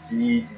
GG.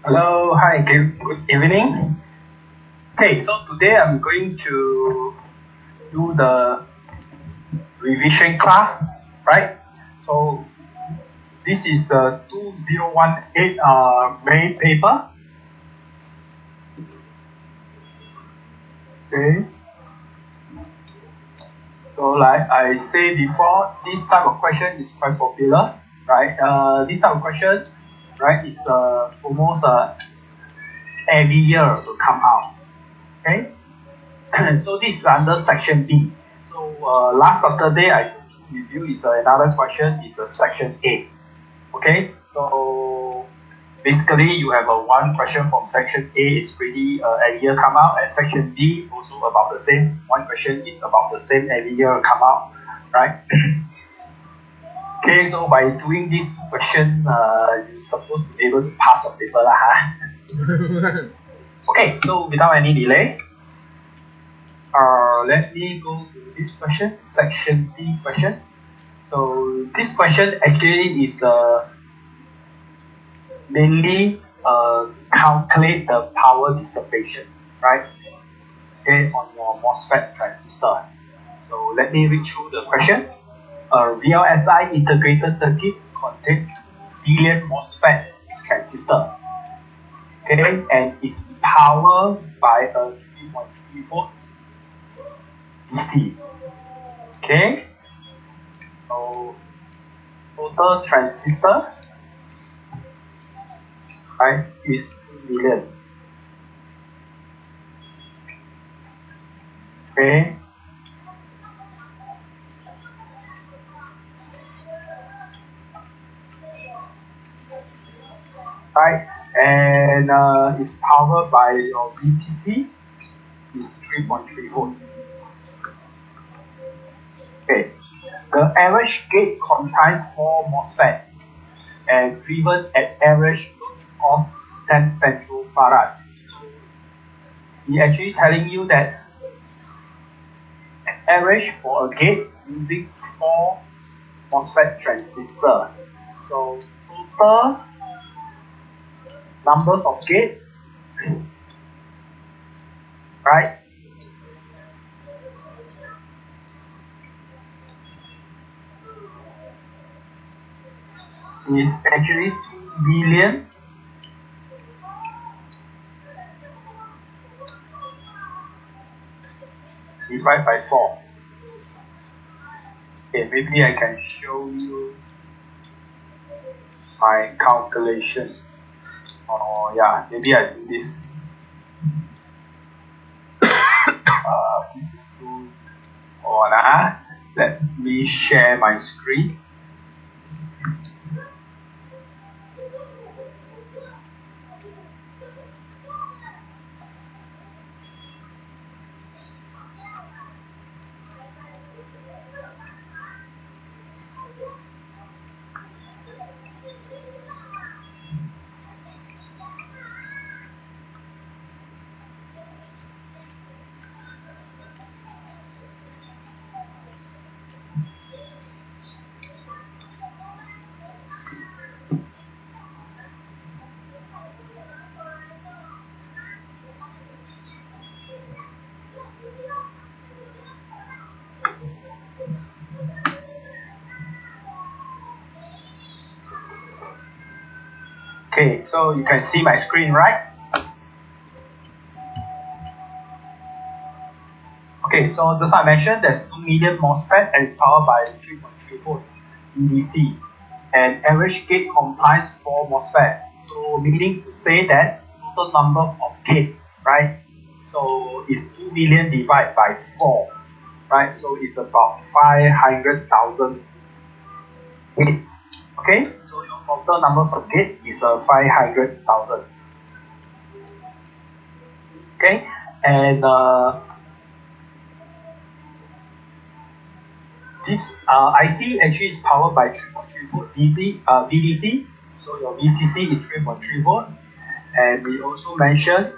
Hello, hi, good evening. Okay, so today I'm going to do the revision class, right? So this is 2018 May paper. Okay. So like I say before, this type of question is quite popular, right? This type of question, right, is almost every year to come out. Okay. So this is under section B. So last Saturday I review is another question. It's section A. Okay. So basically you have one question from section A is pretty every year come out, and section B also about the same. One question is about the same every year come out, right? Okay, so by doing this question, you're supposed to be able to pass your paper lah, huh? Okay, so without any delay, let me go to this question, section B question. So this question actually is mainly calculate the power dissipation, right? Okay, on your MOSFET transistor. So let me read through the question. A VLSI integrated circuit contains billion MOSFET transistor. Okay, and is powered by a 3.3 volt DC. Okay, so total transistor, right, is 2 million. Okay. Right, and it's powered by your VCC is 3.3 volt. Okay, the average gate contains 4 MOSFET and driven at average load of 10 femtofarad. So he actually telling you that average for a gate using 4 MOSFET transistor. So total numbers of gate, right, is actually 2 billion divided by 4. Okay, maybe I can show you my calculation. Oh yeah, maybe I do this. This is too. Let me share my screen. Okay, so you can see my screen, right? Okay, so just I mentioned there's 2 million MOSFET and it's powered by 3.3 volt DC. And average gate complies 4 MOSFET. So meaning to say that total number of gate, right? So it's 2 million divided by 4, right? So it's about 500,000 gates. Okay, so your total numbers of gate is 500,000. Okay, and this IC actually is powered by 3.3 volt DC, VDC. So your VCC is 3.3 volt, and we also mentioned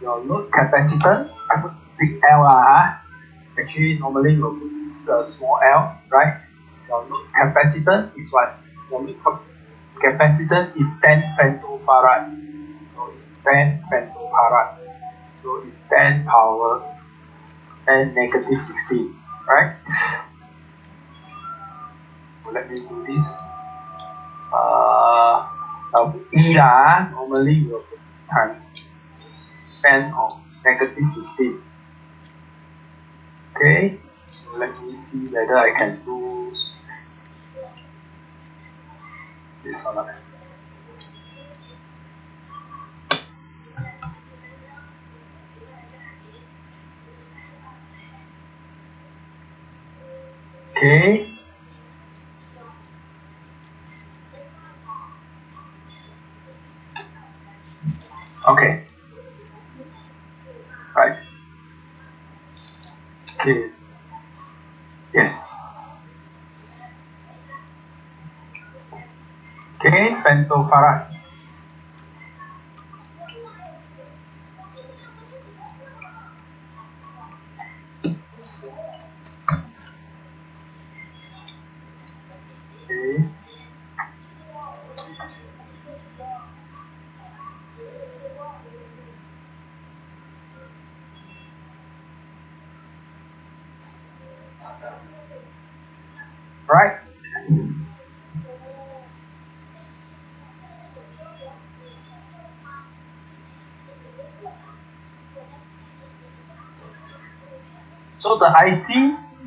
your load capacitance. I put big L Actually, normally you put small L, right? Your load capacitance is what? Your load capacitance is 10 femtofarad. So it's 10 femtofarad. So it's 10 power 10 negative 16, right? So let me do this. E lah, normally we will put times 10 of negative 15. Okay, so let me see whether I can do this or not. Okay. Okay. Right. Okay. Yes. Okay, femtofarad. Okay. Right. So the IC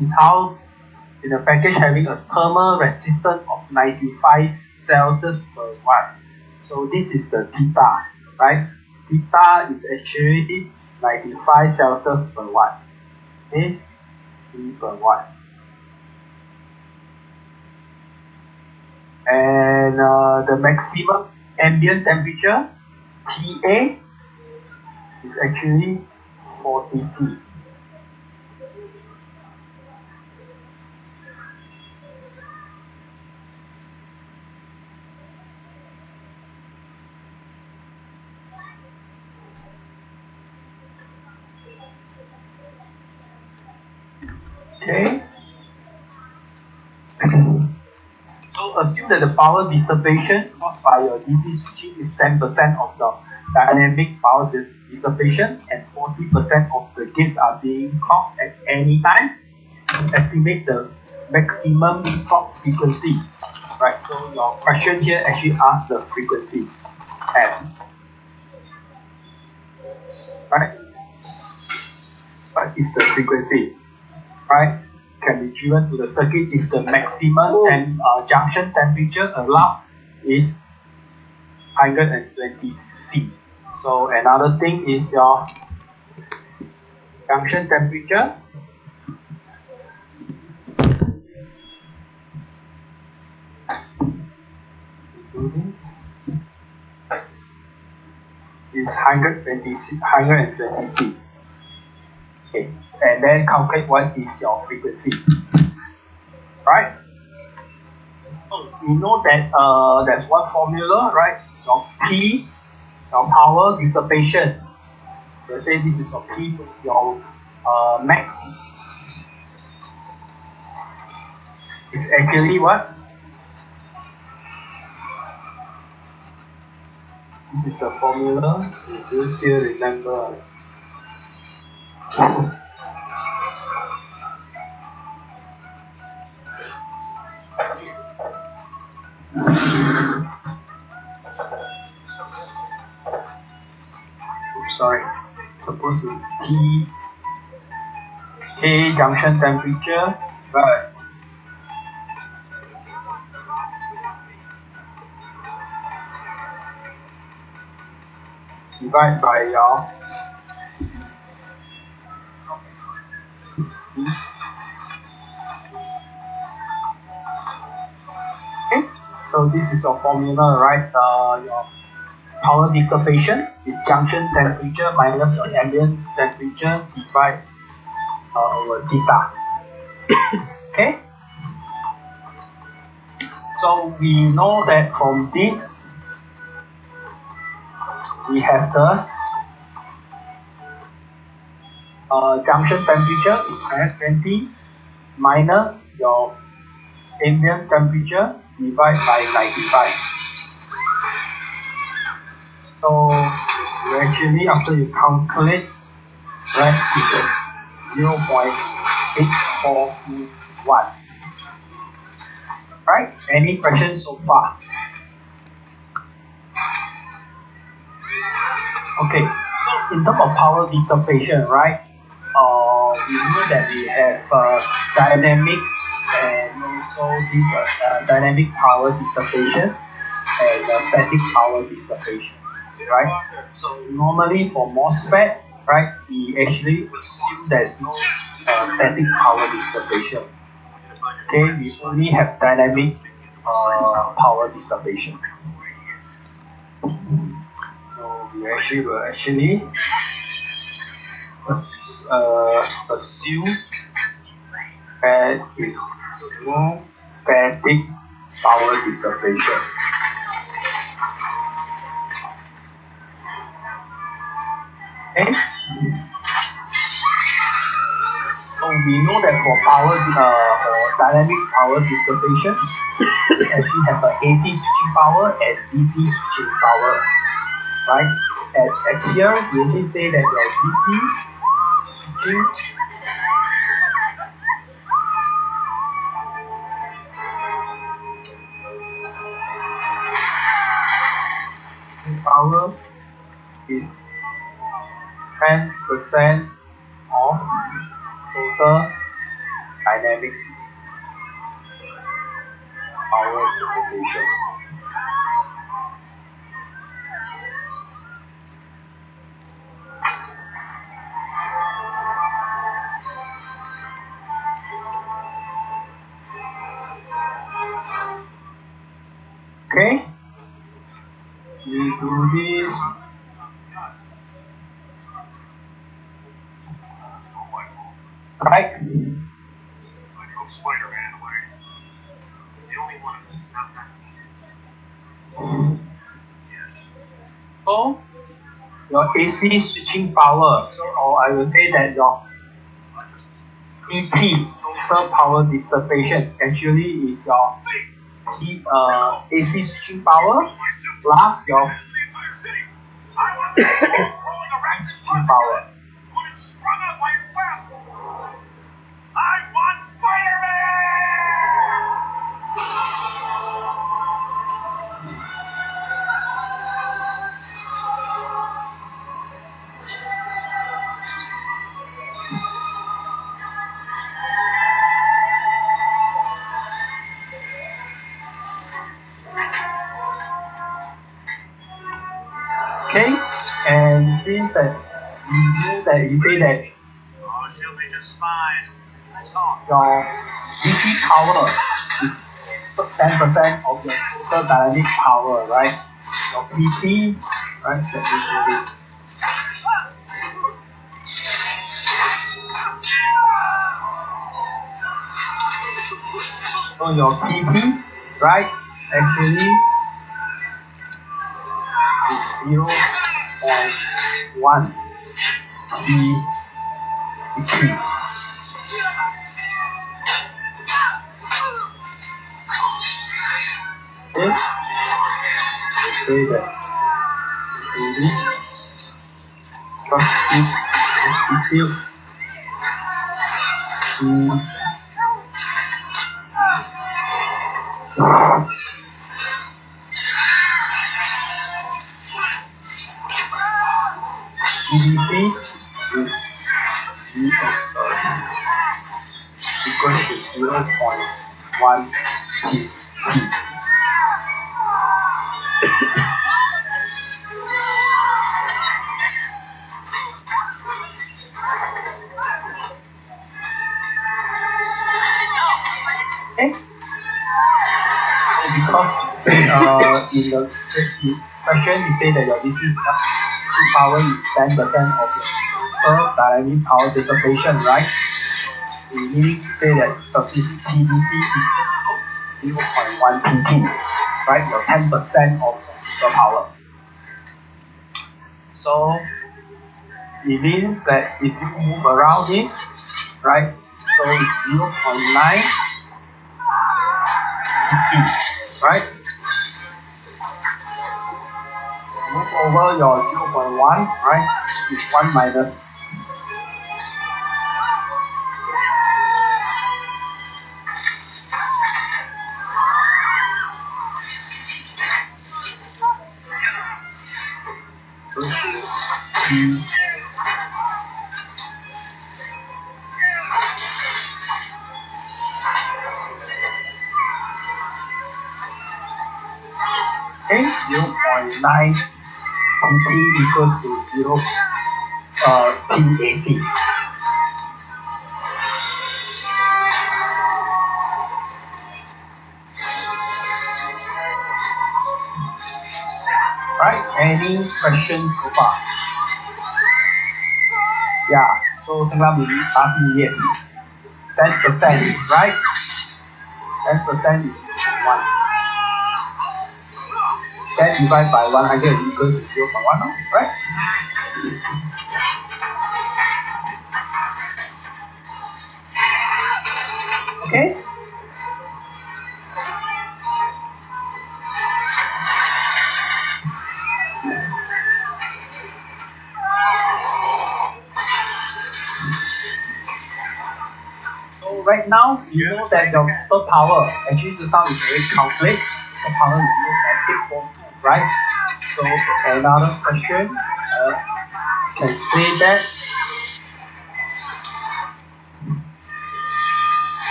is housed in a package having a thermal resistance of 95 Celsius per watt. So this is the theta, right? Theta is actually 95 Celsius per watt. Okay, C per watt. And the maximum ambient temperature, TA, is actually 40 C. Okay. So assume that the power dissipation caused by your DC switching is 10% of the dynamic power dissipation and 40% of the gates are being clocked at any time. Estimate the maximum clock frequency. Right, so your question here actually asks the frequency. F. Right? What is the frequency? Right? Can be driven to the circuit if the maximum and junction temperature allowed is 120 C. So another thing is your junction temperature is 120 C. Okay, and then calculate what is your frequency. Right? So we know that there's one formula, right? Your P, your power dissipation. Let's say this is your P, your max. It's actually what? This is a formula. If you still remember. Oops, sorry. Supposed to be K junction temperature, but divide by your okay. So this is your formula, right? Your power dissipation is junction temperature minus your ambient temperature divided over theta. Okay. So we know that from this we have the junction temperature is 120 minus your ambient temperature divided by 95. So you actually, after you calculate, right, it's 0.841. Right? Right? Any questions so far? Okay, so in terms of power dissipation, right? We know that we have dynamic and also this dynamic power dissipation and static power dissipation, right? So normally for MOSFET, right, we actually assume there's no static power dissipation. Okay, we only have dynamic power dissipation. So we actually will assume that is no static power dissipation. Okay. So we know that for for dynamic power dissipation, we actually have an AC switching power and DC switching power, right? At here, we actually say that your DC switching power is 10% of total dynamic power dissipation. Okay, we do this. Right? So your AC switching power, or I will say that your EP, total power dissipation, actually is your AC switching power plus your switching power. Okay, and since that you know that you say that your DC power is 10% of your total dynamic power, right? Your PT, right? That is this. So your PP, right? Actually is 0.1 PT. Okay, say that we substitute EDC with equal to 0.1 PT. Okay. Because in the question you say that your DC power is 10% of your total dynamic power dissipation, right? We need to say that substitute TDC equals 0.1 PT, right? Your 10% of the power. So it means that if you move around it, right? So it's 0.9 PT, right? Move over your 0.1, right? It's 1 minus. going to be okay, 0.9 pt equals to 0 PAC. Right? Any questions so far? Yeah. So Sanglam will ask me yes. 10%, right? 10% is 1. 10 divided by 100 equals to 0.1, right? Okay? So right now, you know that your total power, actually the sound is very calculate, the power is 0.842, right? So another question can say that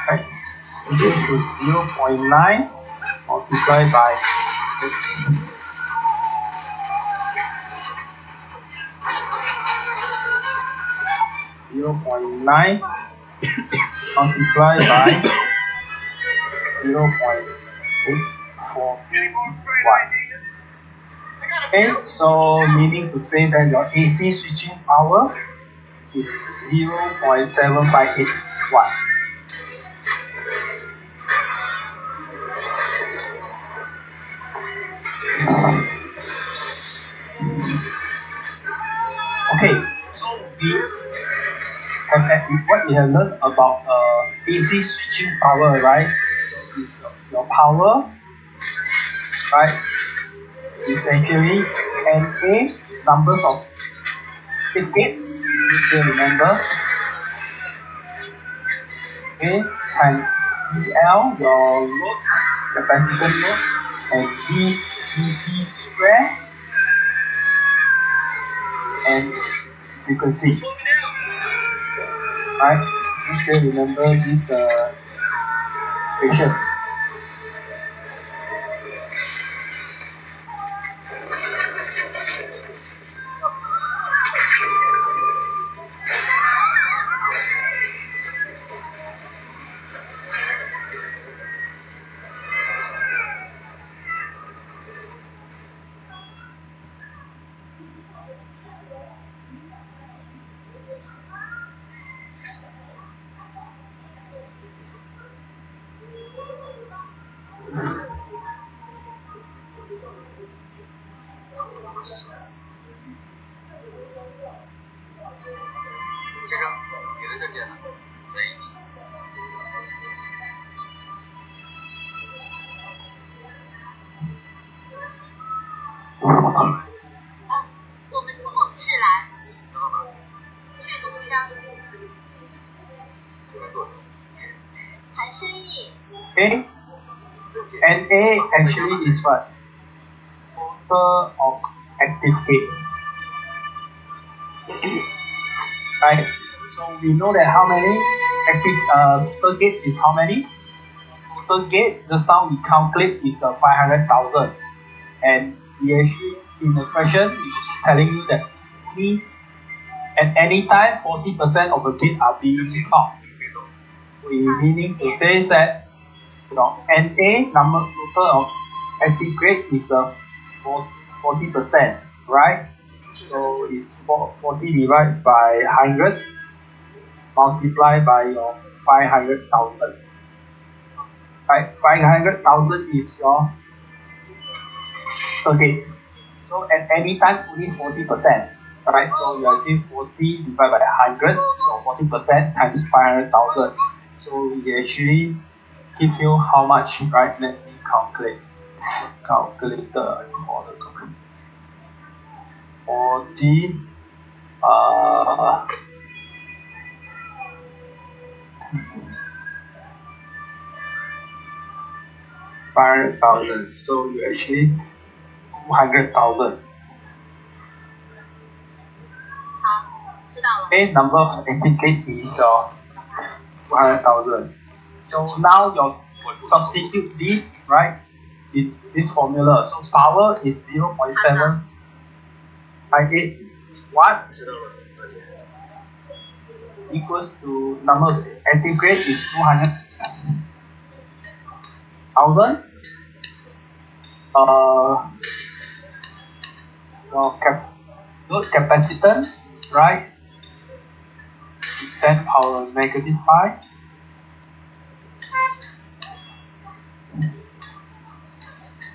right, equals to 0.9 multiplied by 0.9 multiplied by 0.841. Okay, so meaning to say that your AC switching power is 0.7581. Okay, so what we have learned about AC switching power, right? So it's your power, right? Is actually NA, numbers of tickets, you can remember. Okay, times CL, your load, capacitance load, and D DC square, and frequency. Right? You can remember this equation. Okay, NA actually is what? Total of active gate. Right? So we know that how many active total gate is how many? Total gate, just now we calculate is 500,000. And we actually in the question it's telling you that at any time 40% of the gate are being clogged. We meaning to say that NA number total of active gate is 40%, right? So it's 40 divided by 100 multiplied by your 500,000. Right? 500,000 is your okay. So at any time only 40%. Right? So you are doing 40 divided by 100, so 40% times 500,000. So we actually give you how much, right? Let me calculate. Calculator, I call the calculator. for the 500,000. So you actually 200,000. Okay, number of integrate is 200,000. So now you substitute this, right, in this formula. So power is 0.758 watt equals to number of integrate is 200,000. Your capacitance, right, is 10 power negative 5.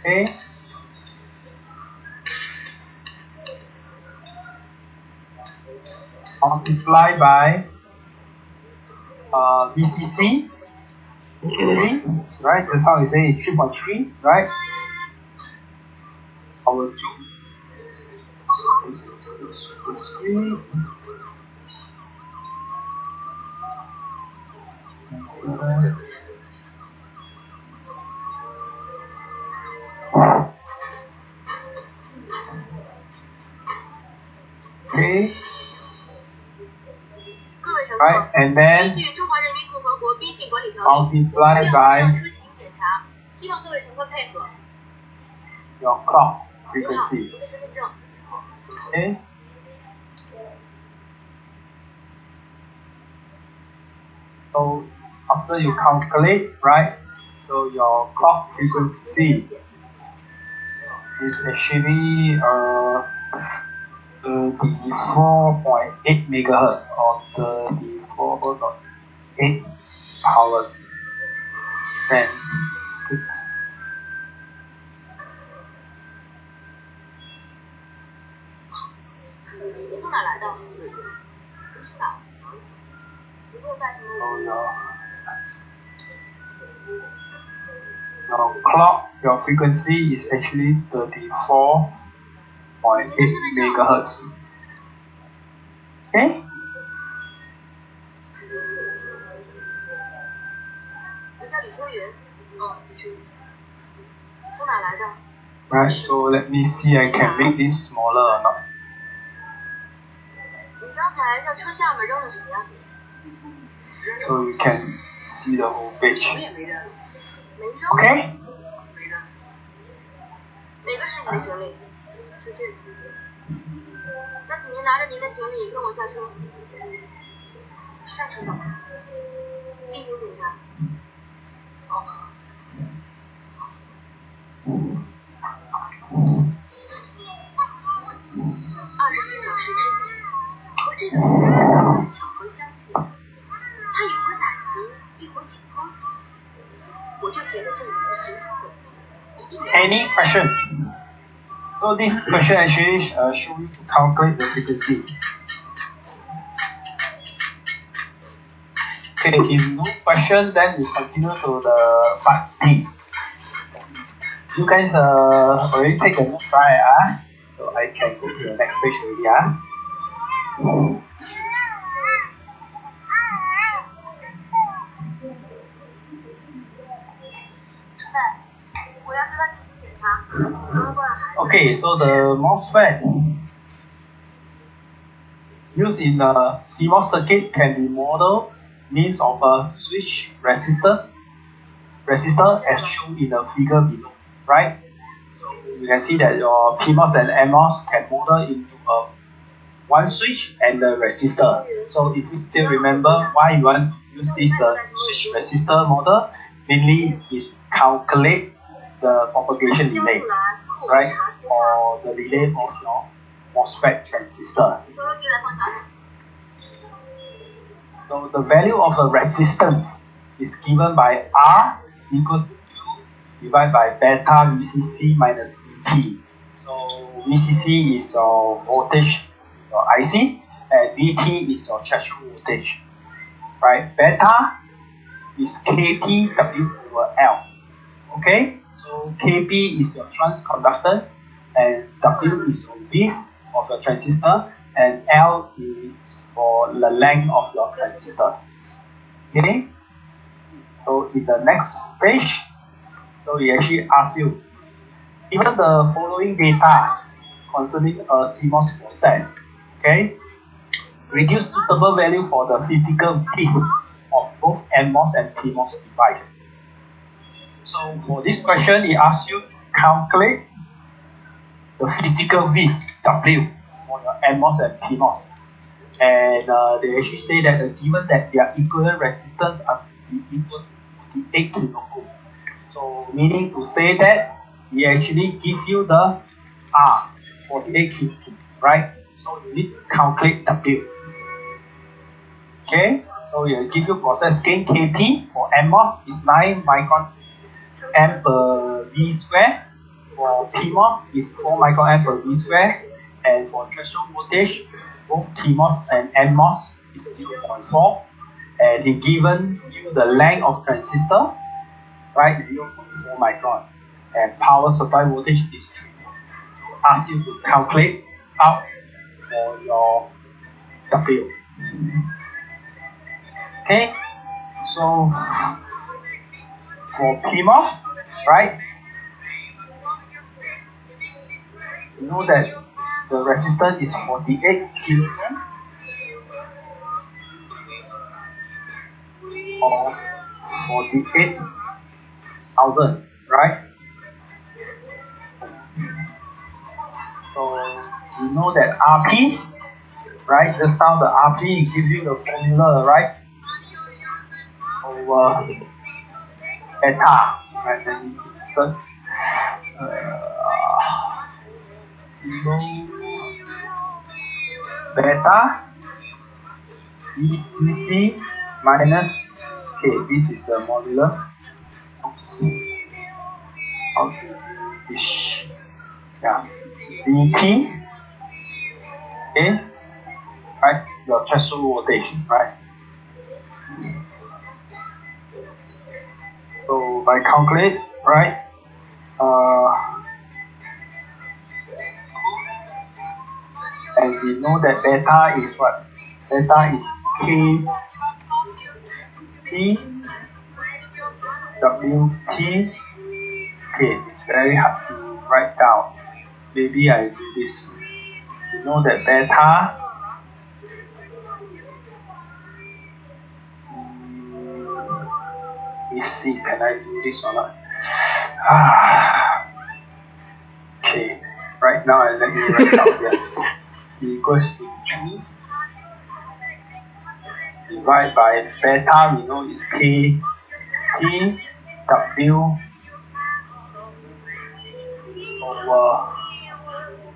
Okay. Multiply by VCC, 3, right? That's how we say 3.3, right? Power 2. Screen. Okay. Right, and then multiply by your clock frequency. Okay. So after you calculate, right, so your clock frequency is actually 34.8 megahertz or 34.8 power 10 6. Your clock, your frequency is actually 34.8 megahertz. Okay? Right, so let me see I can make this smaller or not. So you can see the whole page. Okay? Any question? So this question actually show you to calculate the frequency. Okay, if no question, then we continue to the part D. You guys already take the notes, right? So I can go to the next page already. Okay, so the MOSFET used in the CMOS circuit can be modeled means of a switch resistor as shown in the figure below, right? So you can see that your PMOS and NMOS can model into a one switch and the resistor. So if you still remember why you want to use this switch resistor model, mainly is calculate the propagation delay, right? Or the delay of your MOSFET transistor. So the value of the resistance is given by R equals to Q divided by beta VCC minus VT. So VCC is your voltage, your IC, and VT is your threshold voltage. Right? Beta is KPW over L. Okay? So Kp is your transconductance and W is your width of the transistor, and L is for the length of your transistor. Okay, so in the next page, so it actually asks you, given the following data concerning a CMOS process, okay, reduce suitable value for the physical width of both NMOS and PMOS device. So for this question, it asks you to calculate the physical width W for your NMOS and PMOS. And they actually say that given that their equivalent resistance are equal to 48 kilo ohm. So meaning to say that we actually give you the R 48 kilo ohm, right? So you need to calculate W. Okay, so it give you process gain Kp for NMOS is 9 micron amp per V square. For PMOS is 4 micron amp per V square. And for threshold voltage, both PMOS and NMOS is 0.4. And he given you the length of transistor, right, 0.4 micron. And power supply voltage is 3. So ask you to calculate out for your W. Okay, so for PMOS, right, you know that the resistance is 48 kilo ohm or 48,000, right? So you know that RP, right? Just now the RP gives you the formula, right? Over beta, right? Then you insert beta ECC minus, okay, this is a modulus. Oops. How to do this? Yeah, VP, okay, right? Your threshold voltage, right? So by calculate, right? And we know that beta is what? Beta is Kp WP. Okay, it's very hard to write down. Maybe I do this. You know that beta let me see, can I do this or not? Okay, right now let me write down this. Equals to 2 divided by beta, we know is K T W over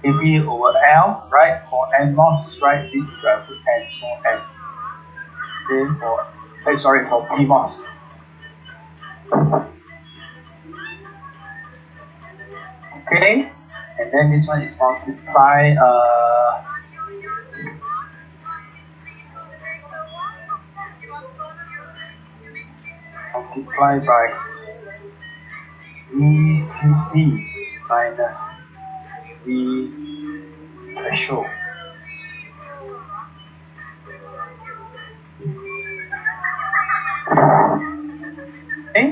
AB over L, right? For NMOS, right? This is a N small n. Then for for PMOS. Okay, and then this one is multiply by VCC minus V threshold. Okay.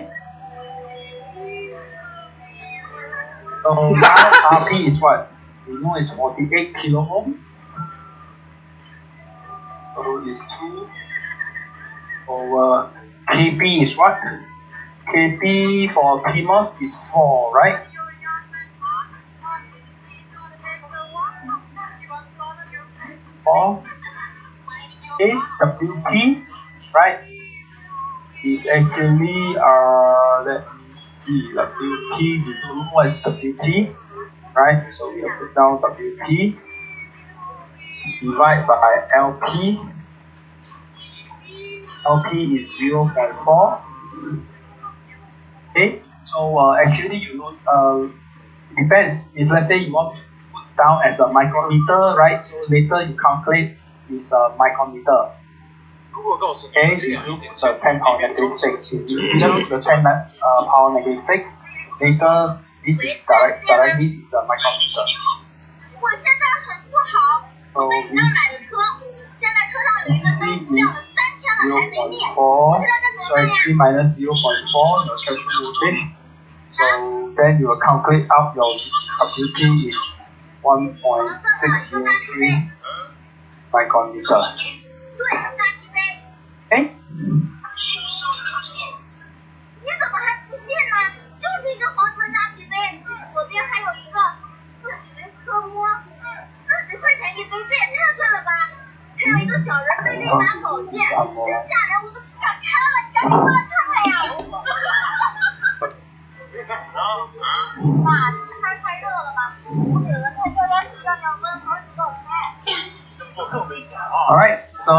So now RP is what? We know it's 48 kilo ohm. So it's 2 over Kp is what? Kp for PMOS is 4, right? Okay, WP, right, is actually, let me see, WP, we don't know what is WP, right? So we'll put down WP, divide by LP. LP is 0.4. Okay, so actually, you know, depends. If let's say you want to put down as a micrometer, right? So later you calculate is a micrometer. Okay, if you put the 10 power negative 6, if you use the 10 power negative 6, later this is directly is a micrometer. 0.4, so actually minus 0.4, your threshold voltage. So then you will calculate out your WT is 1.603 micrometer. Okay? 你怎么还不信呢？就是一个黄色扎啤杯，左边还有一个40颗窝，40块钱一杯，这也太贵了吧！还有一个小人背着一把宝剑，真吓人，我都不敢看了，你赶紧过来看看呀！爸，太热了吧？不忍了，快消点水，让我们好几道菜。Alright, so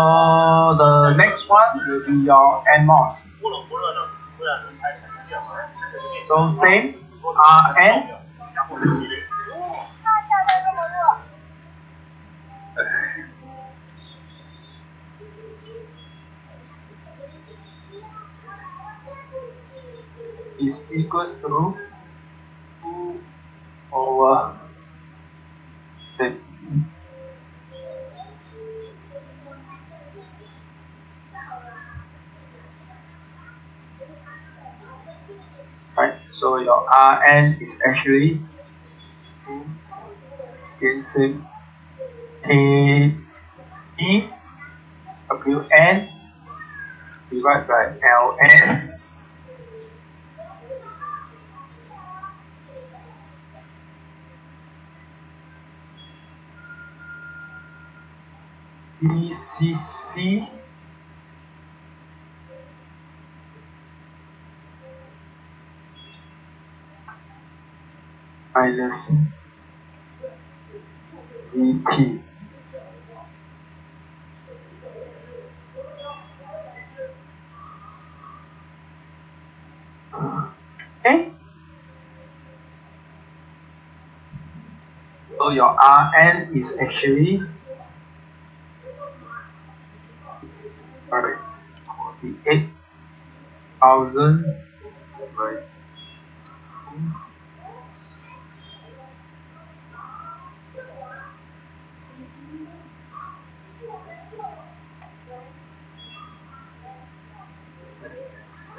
the next one will be your NMOS. So same, Rn. Is equals to 2 over same. Right, so your Rn is actually 2 same KE Wn divided by Ln ECC minus VT. Okay? So your Rn is actually 48,000 by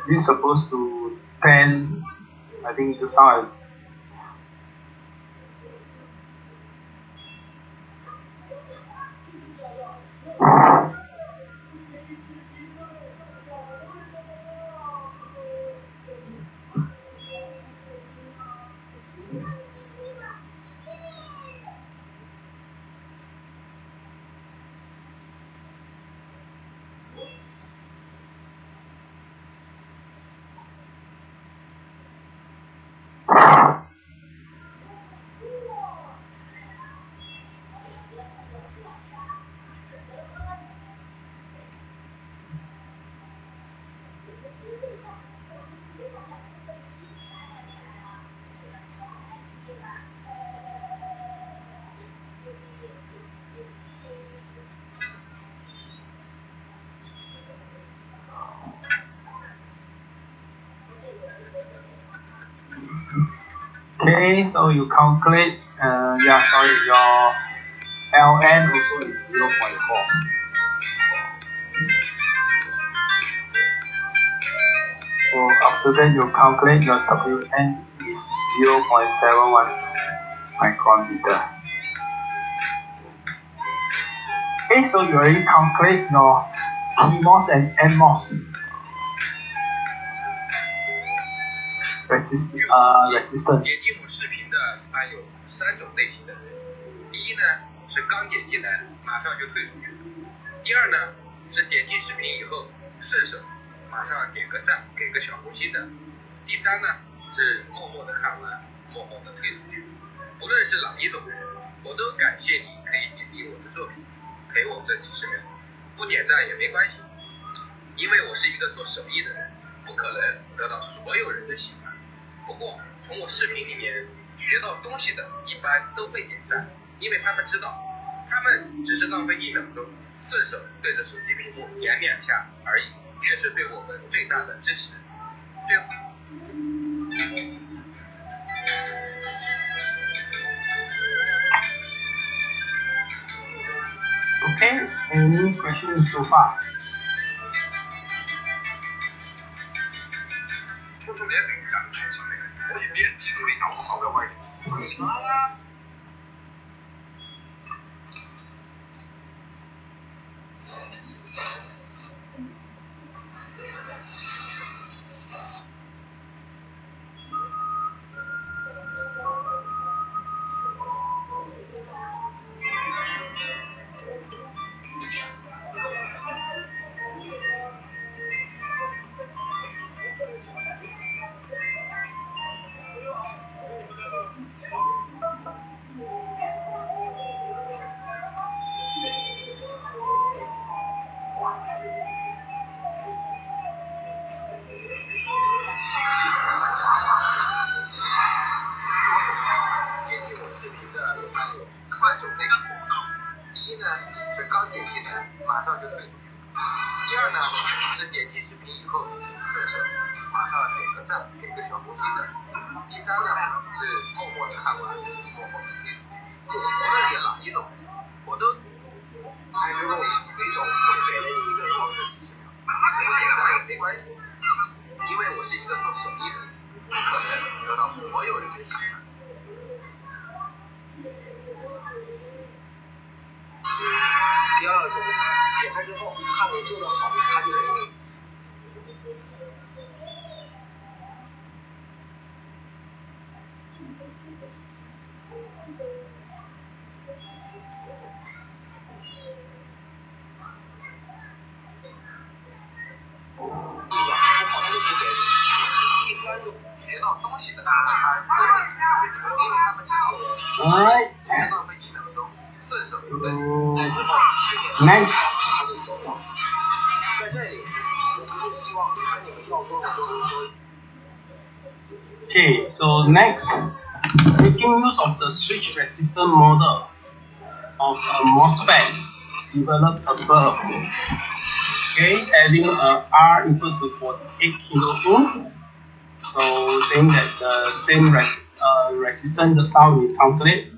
this is supposed to 10, I think just now okay, so you calculate, your Ln also is 0.4. So after that you calculate your Wn is 0.71 micrometer. Okay, so you already calculate your PMOS and NMOS resistance. 点进我视频的一般有3种类型的人。第一呢是刚点进来马上就退出去了。第二呢是点进视频以后顺手马上点个赞给个小红心的。第三呢是默默的看完默默的退出去。不论是哪一种人，我都感谢你可以点进我的作品，陪我这几十秒。不点赞也没关系，因为我是一个做手艺的人，不可能得到所有人的喜欢。不过从我视频里面学到东西的一般都会点赞，因为他们知道他们只是浪费1秒钟顺手对着手机屏幕点2下而已，却是对我们最大的支持。最后 Okay, any questions so far? 就是连领奖品上面，我也连记录了一条好的外语。马上就退出去。第二呢是点击视频以后顺手马上点个赞，给个小红心的。第三呢是默默的看完，默默的退出去。无论是哪一种，我都还能够每种给了你一个双手提示秒，没有点赞也没关系，因为我是一个做手艺的，不可能得到所有人的喜欢。第二种，点开之后看你做的好，他就给你。第三种，学到东西的，他因为他们知道迟到个1秒钟，顺手就对。Next. 在这里，我不是希望跟你们要多的收益。Okay, so next, making use of the switch resistor model of a MOSFET developed above. Okay, having a R equals to 48 kilo ohm. So saying that the same resistance just now we calculate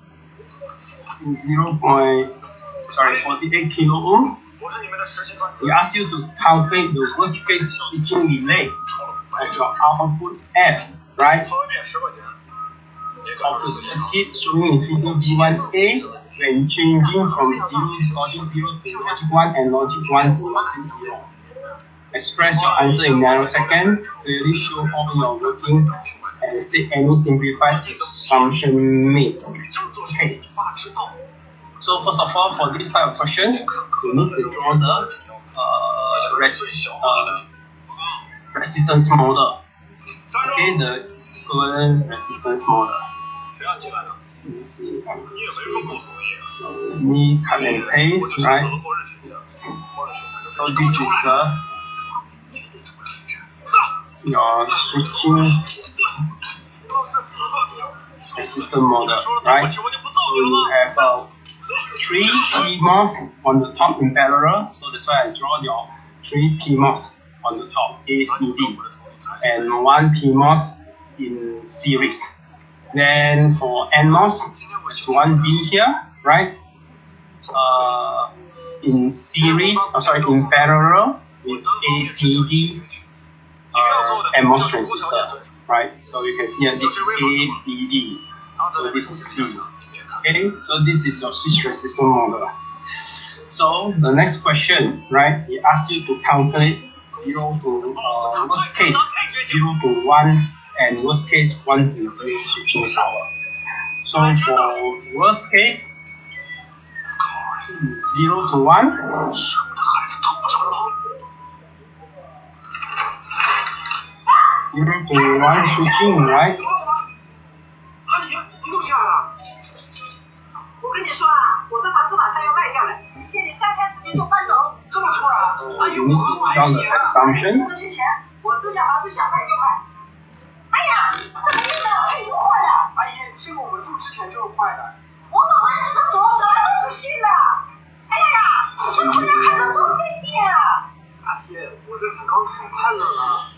48 kilo ohm. We ask you to calculate the worst case switching delay of your output F, right? Of the circuit showing in figure V1A when changing from logic 0 to logic 1 and logic 1 to logic 0. Express your answer in nanosecond, clearly show how you are working and state any simplified assumption made. Okay. So first of all, for this type of question, you need to draw the resistance model. Okay, the equivalent resistance model. Let me see. So let me cut and paste, right? So this is your switching resistance model, right? So you have 3 PMOS on the top in parallel, so that's why I draw your 3 PMOS on the top, A, C, D, and 1 PMOS in series. Then for NMOS, there's 1 B here, right? In series, in parallel with A, C, D, NMOS transistor, right? So you can see that this is A, C, D, so this is B. Okay, so this is your switch resistance model. So the next question, right? It asks you to calculate 0 to worst case 0 to 1 and worst case 1 to 0 switching power. So for worst case 0 to 1. Zero to 1 switching, right? 我跟你说啊，我这房子马上要卖掉了，借你3天时间就搬走，这么突然？哎呦，我这钱，我这家房子想卖就卖。哎呀，怎么运的？太多了。阿姨，这个我们住之前就是坏的。我买完这个锁，什么都是新的。哎呀呀，这回家看着多费劲啊！阿姨，我这是刚谈判的了。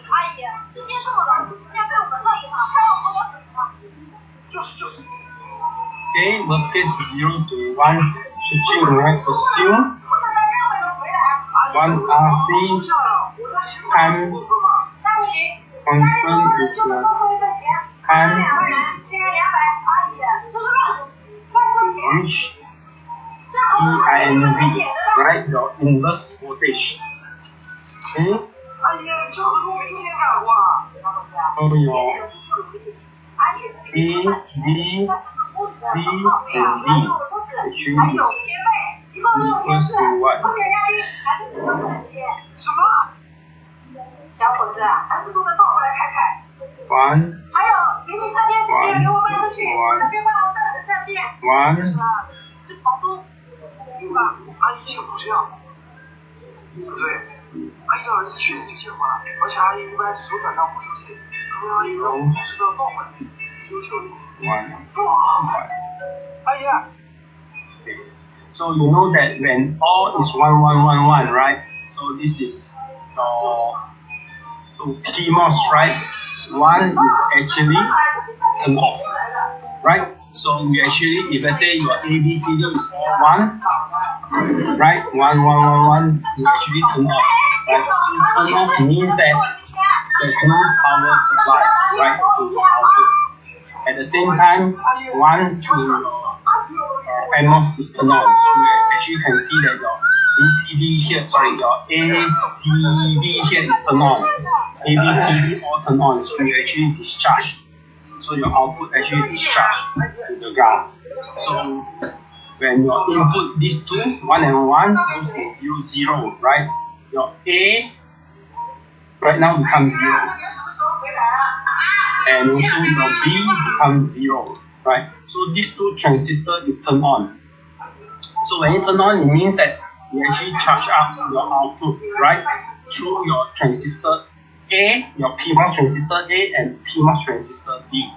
阿姨，今天这么晚，要被我们闹一场，还要我死吗？就是。Okay, worst case 0 to 1 switching, right? Assume 1 RC time constant is time which EINV, right? Your inverse voltage. Okay? So your A, B, C, and D actually is equals to what? 阿姨请不这样。不对，阿姨的儿子去年就结婚了，而且阿姨一般只收转账不收现金，可能阿姨让我知道倒回来，求求你。阿姨。So you know that when all is 1, 1, 1, 1, right? So this is PMOS, right? 1 is actually turned off, right? So we actually, if let's say your ABCD is all 1, right? 1, 1, 1, 1, you actually turn off, right? So turn off means that there's no power supply, right, to the output. At the same time, 1 to PMOS is turned on. So we actually can see that your BCD here, sorry, your ACD here is turned on. ABCD all turned on, so you actually discharge. So your output actually discharge to the ground. So when your input these two, 1 and 1, goes to 0, 0, right? Your A right now becomes 0. And also your B becomes 0, right? So these two transistors is turned on. So when it turn on, it means that you actually charge up your output, right? Through your transistor A, your PMOS transistor A and PMOS transistor B.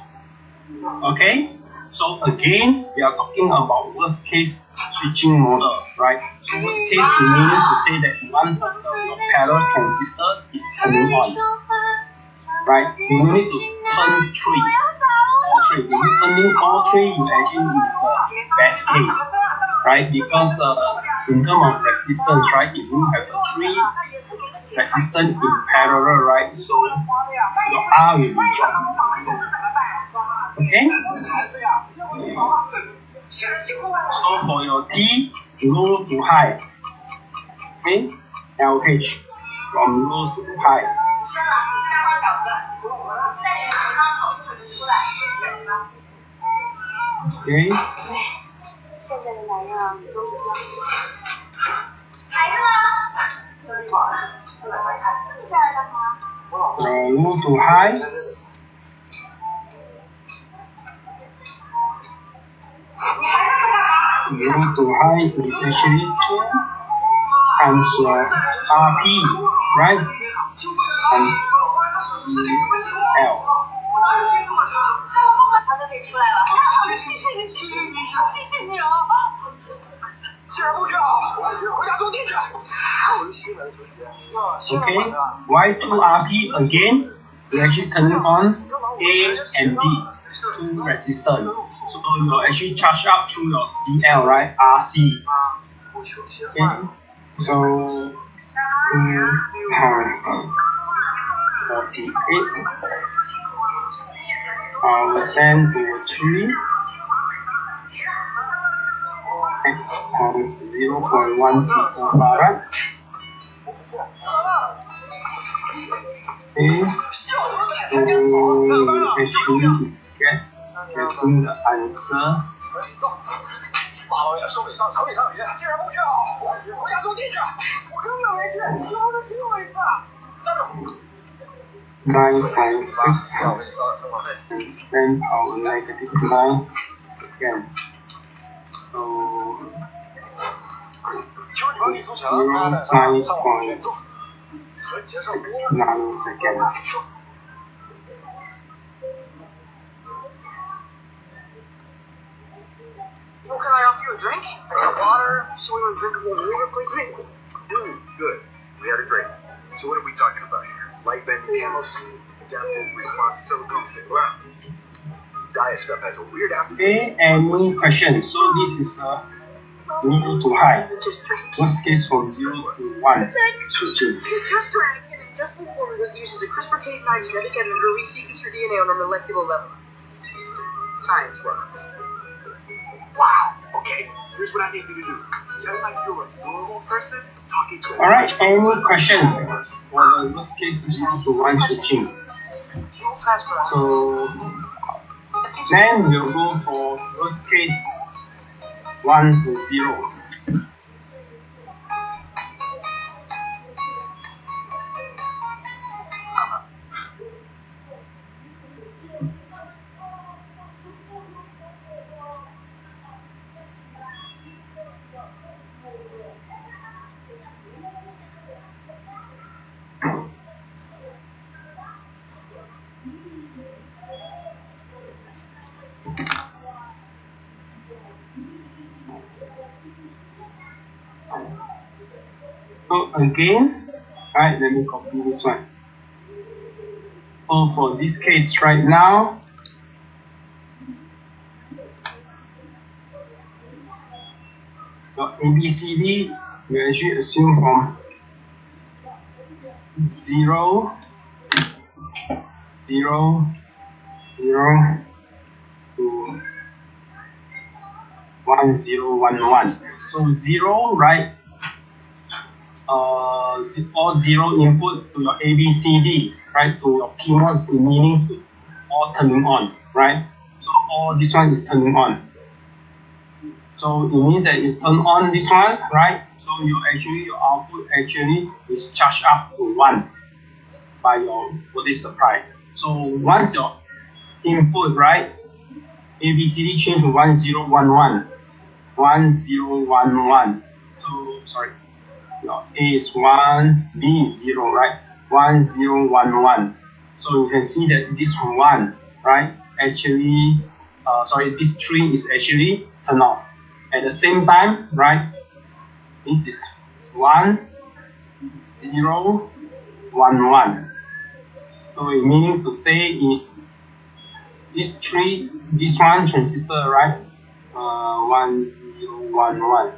Okay? So again, we are talking about worst case switching model, right? So worst case means to say that one of your parallel transistor is turning on, right? You need to turn 3, all 3. If you turning all 3, you actually is best case, right? Because in terms of resistance, right, if you have 3 resistance in parallel, right, so your R will be dropped. Okay? So for your D, low to high. Okay? LH from low to high. Okay? 现在的男人啊，都一样。孩子呢？下来干嘛？ Low to high. Low to high is actually 2 times your RP, right? Times L. 他都给出来了。谢谢你啊！既然不需要，回家种地去。我是新来的同学。Okay, Y2RP again, we actually turn on A and B, 2 resistors. So you actually charge up through your CL, right? RC. Okay, so 2 times 48 10 to 3 times 0.1 picofarad. Okay, so actually is getting the answer. 大老远手里上城里上雨，既然不需要，回家种地去。我根本没去，最后再亲我一次。站住！ 9.6 times 10 power negative 9 seconds. So 0.6 nanoseconds. Well, can I offer you a drink? I got water, soy undrinkable water, please. Good. We had a drink. So what are we talking about here? Light bending MOC, adaptive response silicone thin ground. Diet stuff has a weird aftertaste. Okay, any question? So this is medium to high. Just drag. Worst case from 0 to 1. Just drag, and an adjustable formula that uses a CRISPR-Cas9 genetic editor to resequence your DNA on a molecular level. Science works. Wow. Okay, here's what I need you to do. Pretend like you're a normal person talking to a Alright, any question for the worst case 0 to 1 switching? So then we'll go for worst case 1 to 0. So again, right, let me copy this one. So for this case right now, your ABCD, we actually assume from 0, 0, 0 to 1, 0, 1, 1. So 0, right? All 0 input to your ABCD, right? To your keywords, it means all turning on, right? So all this one is turning on. So it means that you turn on this one, right? So your output actually is charged up to 1 by your voltage supply. So once your input, right, ABCD change to 1, 0, 1, 1, 1, 0, 1, 1. So sorry, your A is 1, B is 0, right? 1, 0, 1, 1. So you can see that this 1, right, actually, this 3 is actually turned off. At the same time, right, this is 1, 0, 1, 1. So it means to say is this one transistor, right, 1, 0, 1, 1.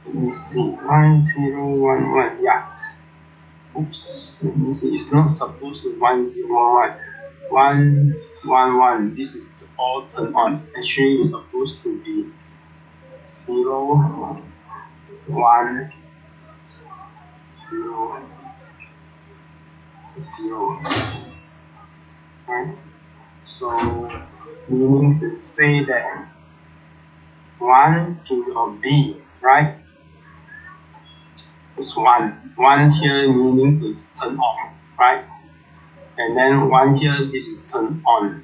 Let me see, 1, 0, 1, 1, yeah. Oops, let me see, it's not supposed to 1, 0, 1, 1, 1, 1. This is all turned on. Actually, it's supposed to be 0, 1, 0, 0. Right? So, meaning to say that 1 to your B, right? It's 1. 1 here means it's turned off, right? And then 1 here, this is turned on.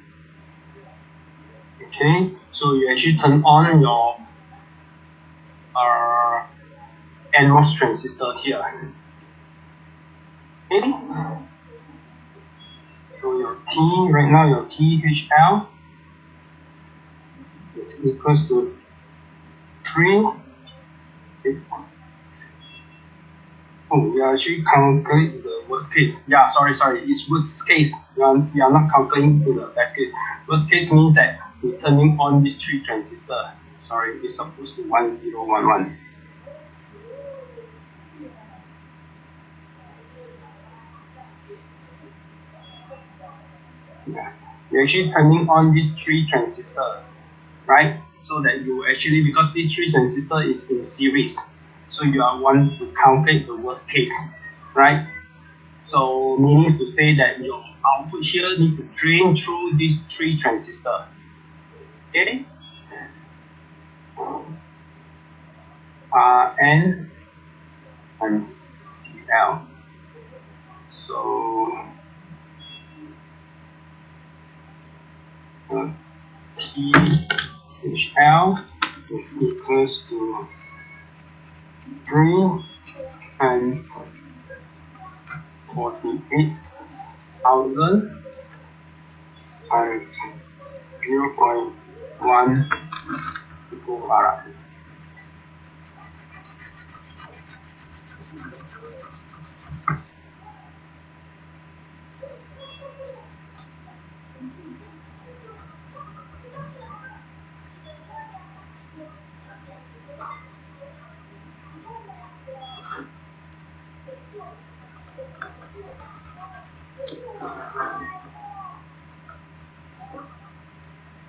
Okay, so you actually turn on your NMOS transistor here. Okay, so your T, right now your THL is equals to 3. Okay. Oh, we are actually calculating the worst case. Yeah, sorry, it's worst case. We are not calculating to the best case. Worst case means that we're turning on this 3 transistor. Sorry, it's supposed to 1, 0, 1, 1. Yeah. You're actually turning on this 3 transistor, right? So that you actually, because this 3 transistor is in series, so you are want to calculate the worst case, right? So meaning to say that your output here need to drain through these 3 transistor. Okay? N and CL. So THL is equals to 3 times 48,000 times 0.1 picofarad.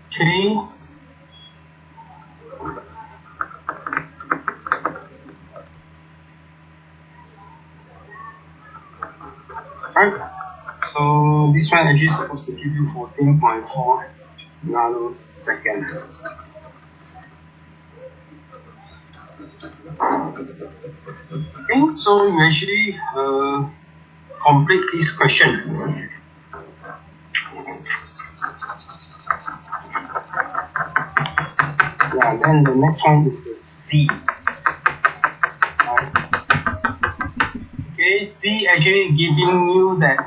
Okay. Right. So this one actually supposed to give you 14.4 nanoseconds. Okay, so you actually complete this question. Yeah, then the next one is the C. Right. Okay, C actually giving you that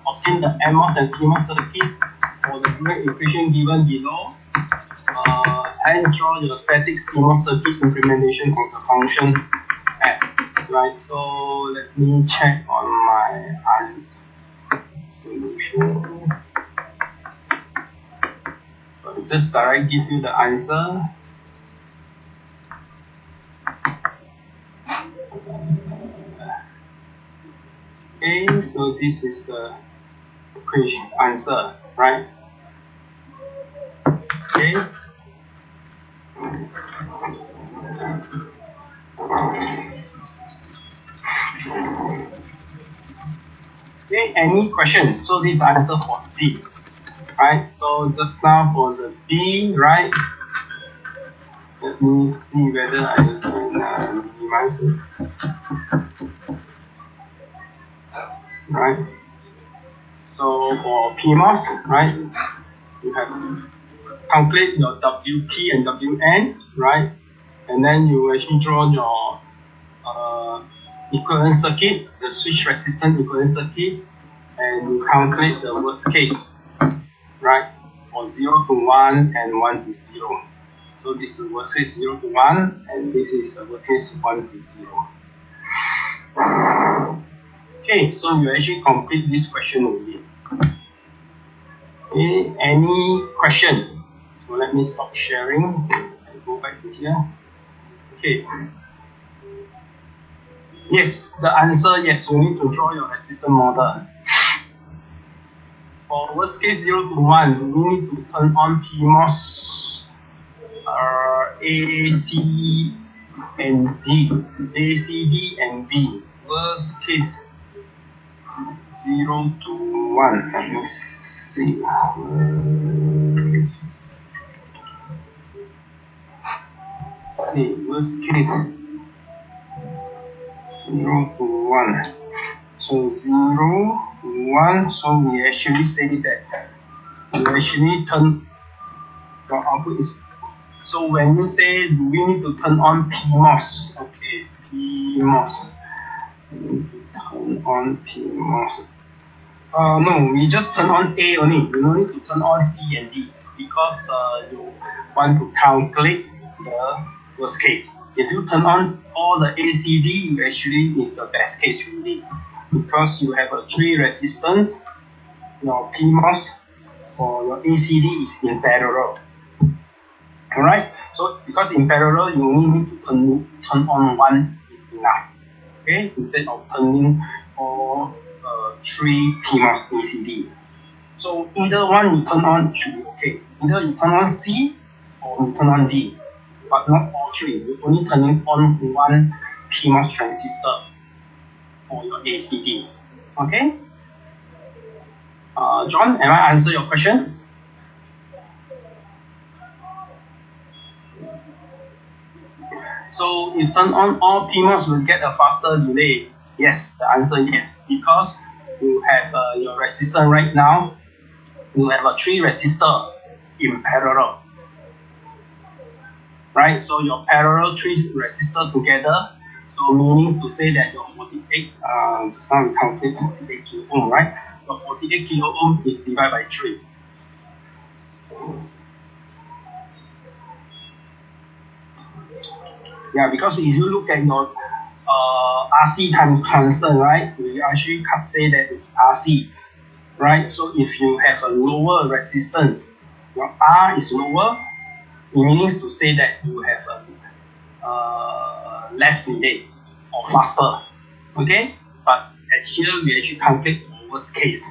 obtain the NMOS and PMOS circuit for the direct equation given below. And draw your static CMOS circuit implementation of the function F. Right, so let me check on my answer solution. So just direct give you the answer. Okay, so this is the question answer, right? Okay. Okay, any question? So this answer for C, right? So just now for the B, right? Let me see whether I can minimize it. Right? So for PMOS, right? You have to calculate your WP and WN, right? And then you actually draw your equivalent circuit, the switch resistance equivalent circuit, and you calculate the worst case, right? For 0 to 1 and 1 to 0. So this is worst case 0 to 1, and this is worst case 1 to 0. Okay, so you actually complete this question already. Okay, any question? So let me stop sharing and go back to here. Okay. Yes, the answer, yes, you need to draw your resistance model. For worst case 0 to 1, you need to turn on PMOS A, C, and D. A, C, D, and B. Worst case 0 to 1. Let me see. Okay, worst case 0 to 1. So 0 to 1, so we actually say that you actually turn your output is. So when you say do we need to turn on PMOS, okay, PMOS. We need to turn on PMOS. No, we just turn on A only. You don't need to turn on C and D because you want to calculate the worst case. If you turn on all the ACD, you actually is the best case really because you have a 3 resistance. Your PMOS for your ACD is in parallel. Alright, so because in parallel you only need to turn on one is enough. Okay, instead of turning all 3 PMOS ACD. So either one you turn on should be okay. Either you turn on C or you turn on D, but not all 3. You're only turning on one PMOS transistor for your ACD. Okay? John, am I answer your question? So if turn on all PMOS will get a faster delay. Yes, the answer is yes, because you have your resistor right now. You have a 3 resistor in parallel, right? So your parallel 3 resistor together. So meaning to say that your 48, just now we calculate 48 kilo ohm, right? Your 48 kilo ohm is divided by 3. Yeah, because if you look at your RC time constant, right, we actually can't say that it's RC, right? So if you have a lower resistance, your R is lower, it means to say that you have a less delay or faster, okay? But at here we actually calculate the worst case,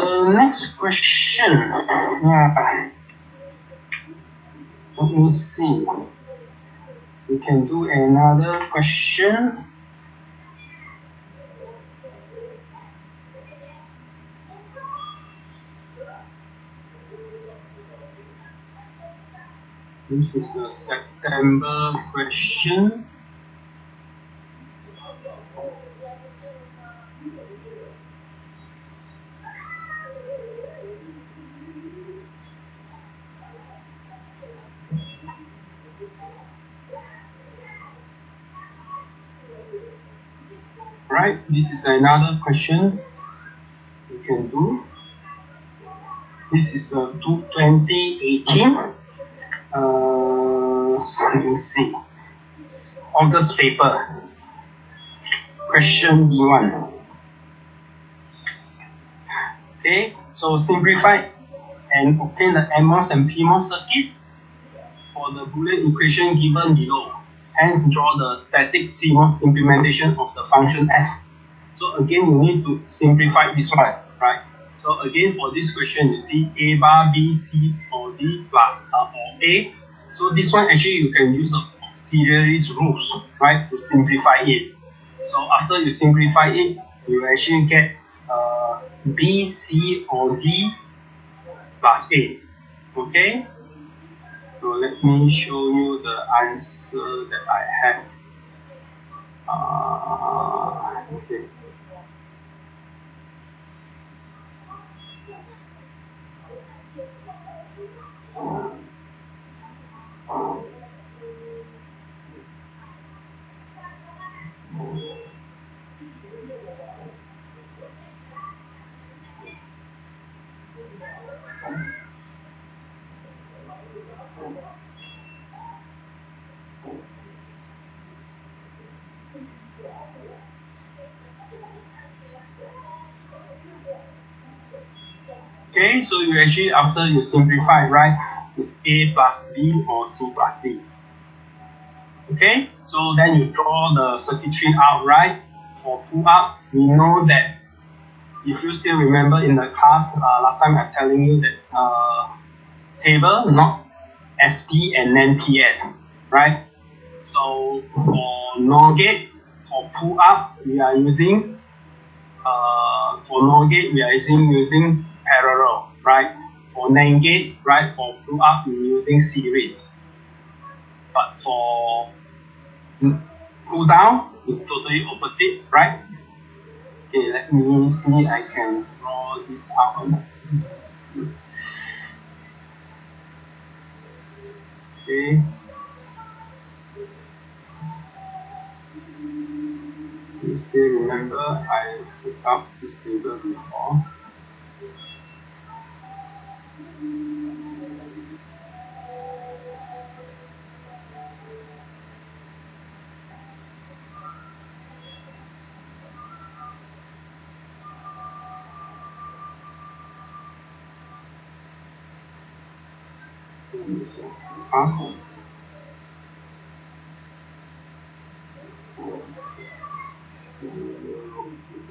the next question. Yeah. Let me see. We can do another question. This is a September question. Right, this is another question you can do. This is 2018. Let me see. August paper. Question B1. Okay, so simplify and obtain the NMOS and PMOS circuit for the Boolean equation given below. Hence, draw the static CMOS implementation of the function f. So again, you need to simplify this one, right? So again, for this question, you see A bar, B, C, or D plus or A. So this one actually you can use a series rules, right, to simplify it. So after you simplify it, you actually get B, C, or D plus A. Okay? So let me show you the answer that I have. Okay. Okay, so you actually, after you simplify, right, it's A plus B or C plus D. Okay, so then you draw the circuitry out, right? For pull up, we know that if you still remember in the class, last time I'm telling you that table, not SP and then PS, right? So for NOR gate, for pull up, we are using for NOR gate, we are using parallel, right? For NAND gate, right? For pull up, we're using series. But for pull down, it's totally opposite, right? Okay, let me see. I can draw this out. Okay. You still remember I put up this table before.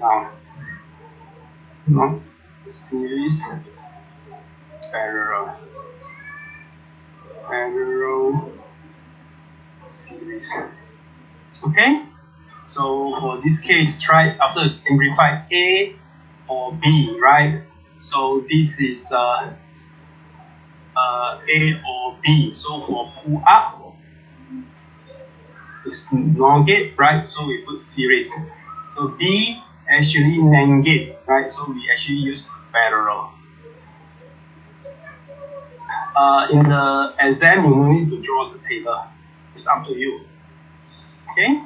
Now, not series, parallel, series. Okay, so for this case, right, after simplify A or B, right? So this is A or B. So for pull up, it's NOR gate, right? So we put series. So B actually NAND gate, right? So we actually use parallel. In the exam, you need to draw the table. It's up to you. Okay?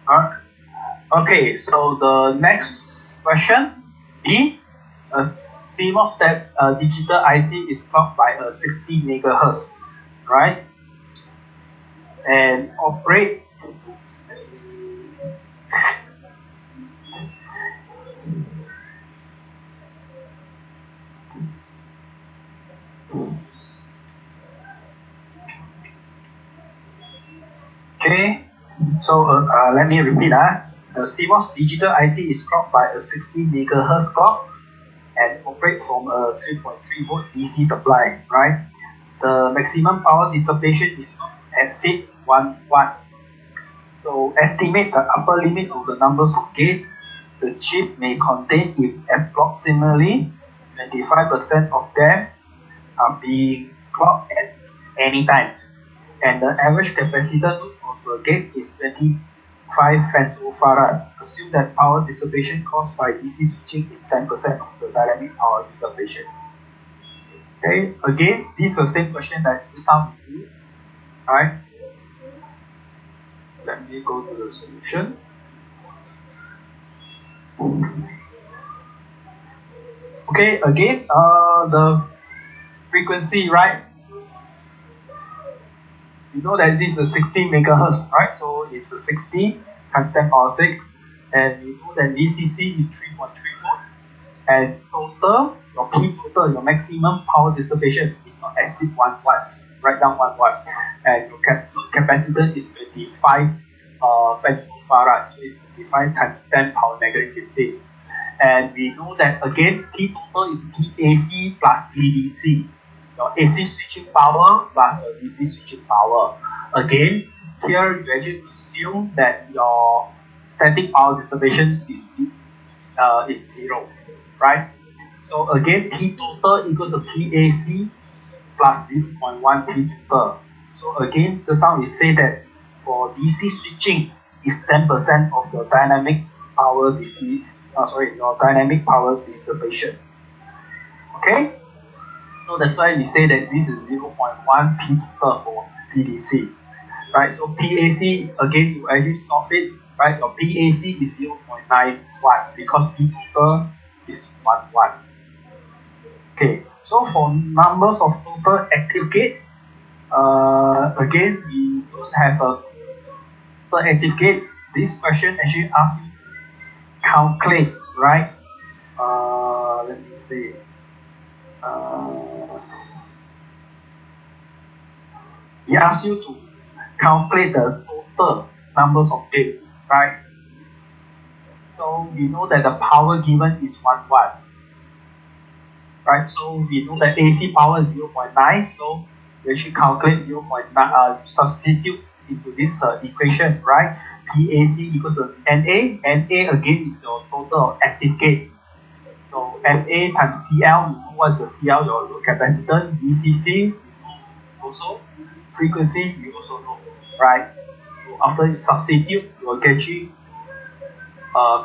Alright. Okay, so the next question, D, a CMOS digital IC is clocked by a 60 megahertz, right? And operate. Okay, so let me repeat. The CMOS digital IC is clocked by a 60 megahertz clock and operate from a 3.3 volt DC supply, right? The maximum power dissipation is not exceed 1 watt. So estimate the upper limit of the numbers of gates the chip may contain if approximately 25% of them are being clocked at any time. And the average capacitor of the gate is 25 femtofarad. Assume that power dissipation caused by DC switching is 10% of the dynamic power dissipation. Okay, again, this is the same question that just now we do. Alright. Let me go to the solution. Okay, again, the frequency, right? You know that this is 60 megahertz, right? So it's a 60 times 10 power 6, and you know that VCC is 3.3 volt, and total, your P total, your maximum power dissipation is not exceed 1 watt. Write down 1 watt, and your capacitance is 25 femtofarad, so it's 25 times 10 power negative 15. And we know that again, P total is PAC plus PDC. Your AC switching power plus your DC switching power. Again, here you actually assume that your static power dissipation is 0, right? So again, P total equals to PAC plus 0.1 P total. So again, just now we say that for DC switching is 10% of your dynamic power your dynamic power dissipation. Okay? So that's why we say that this is 0.1 P total for PDC. Right? So PAC, again, you actually solve it, right? Your PAC is 0.9 watt because P total is 1 watt. Okay, so for numbers of total active gate, again, we don't have a total active gate. This question actually asks you to calculate, right? Let me see. He asks you to calculate the total numbers of gates, right? So we know that the power given is 1 watt, right? So we know that AC power is 0.9, so we actually calculate 0.9, substitute into this equation, right? PAC equals to NA. NA again is your total of active gate. So NA times CL, you know what's the CL, your load capacitance. VCC, you know also. Frequency, you also know, right? So after you substitute, you will actually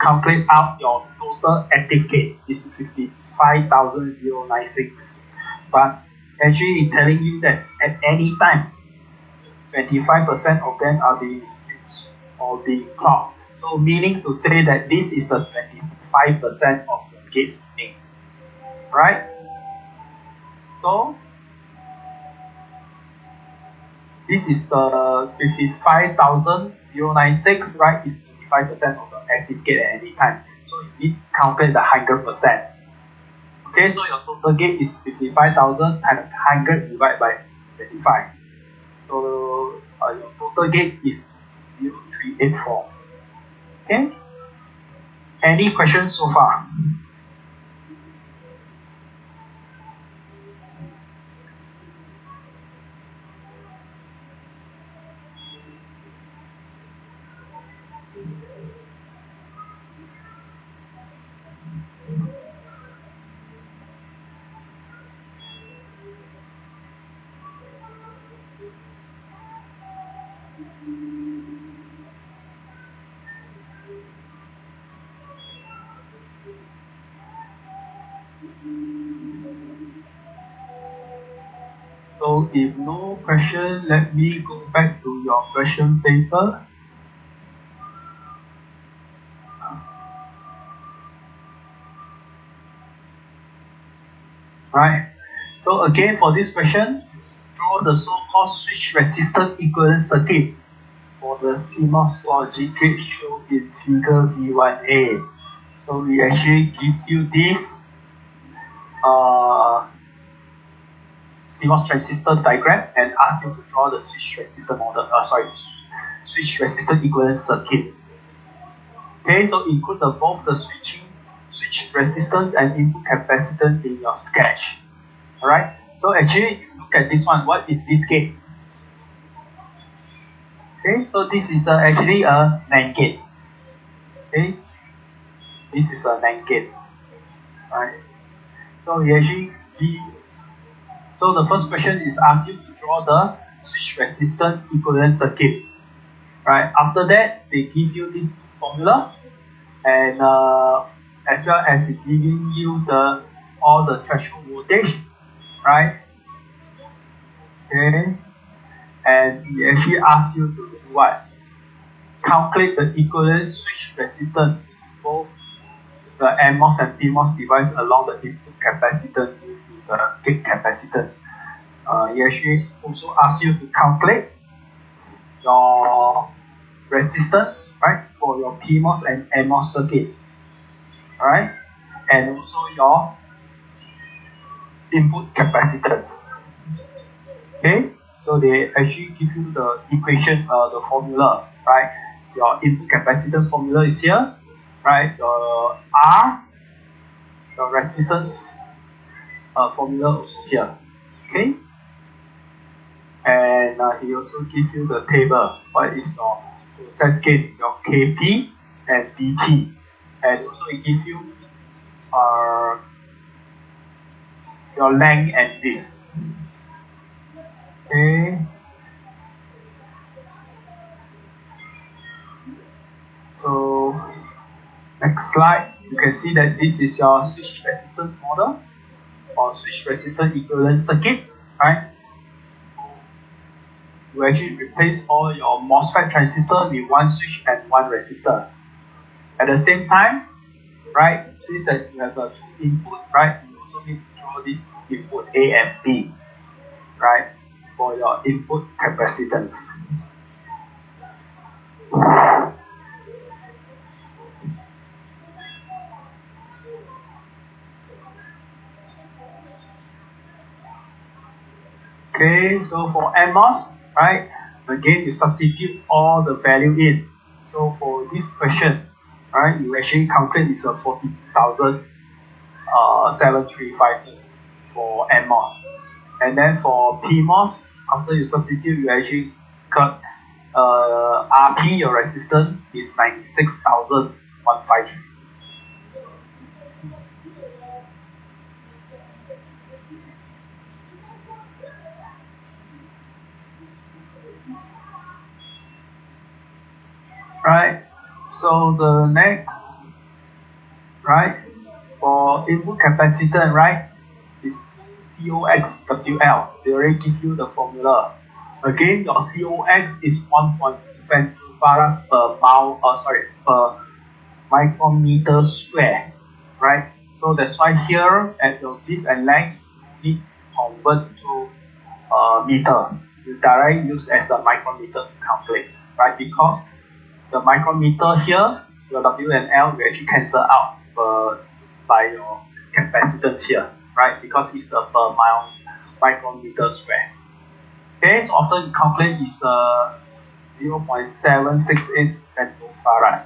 calculate out your total active gate. This is 55,096. But actually it's telling you that at any time, 25% of them are being used or being clocked. So meaning to say that this is the 25% of the gates name, right? So this is the 55,096, right? Is 25% of the active gate at any time. So you need to calculate the 100%. Okay, so your total gate is 55,000 times 100 divided by 25. So your total gate is 0384. Okay? Any questions so far? So if no question, let me go back to your question paper. Right. So again, for this question, draw the so-called switch resistance equivalent circuit for the CMOS logic gate shown in figure V1A. So we actually give you this CMOS transistor diagram and ask you to draw the switch resistor model. Switch resistor equivalent circuit. Okay, so include both the switch resistance and input capacitance in your sketch. Alright, so actually look at this one. What is this gate? Okay, so this is actually a NAND gate. Okay, this is a NAND gate. Alright, so we actually so the first question is ask you to draw the switch resistance equivalent circuit. Right, after that they give you this formula, and as well as giving you all the threshold voltage, right? Okay, and we actually ask you to do what? Calculate the equivalent switch resistance both the NMOS and PMOS device along the input capacitance to the gate capacitance. He actually also asks you to calculate your resistance, right, for your PMOS and NMOS circuit, right, and also your input capacitance. Okay, so they actually give you the equation, the formula, right? Your input capacitance formula is here, right? Your R, your resistance formula also here. Okay, and he also gives you the table. What is your process gain, your KP and DT, and also it gives you your length and width. Okay. So next slide, you can see that this is your switch resistance model or switch resistance equivalent circuit, right? You actually replace all your MOSFET transistor with one switch and one resistor. At the same time, right, since that you have a two input, right, you also need to draw this input A and B, right, for your input capacitance. Okay, so for NMOS, right, again you substitute all the value in. So for this question, right, you actually calculate is a 42,735 for NMOS. And then for PMOS, after you substitute, you actually cut RP, your resistance is 96,153. Right, so the next, right, for input capacitance, right, is COXWL. They already give you the formula. Again, your COX is 1.22 farad per micrometer square, right? So that's why here at your width and length, you need to convert to meter. You directly use as a micrometer to calculate, right? Because the micrometer here, your W and L will actually cancel out by your capacitance here, right? Because it's a per micrometer square. Okay, so after you calculate is 0.768 femtofarad.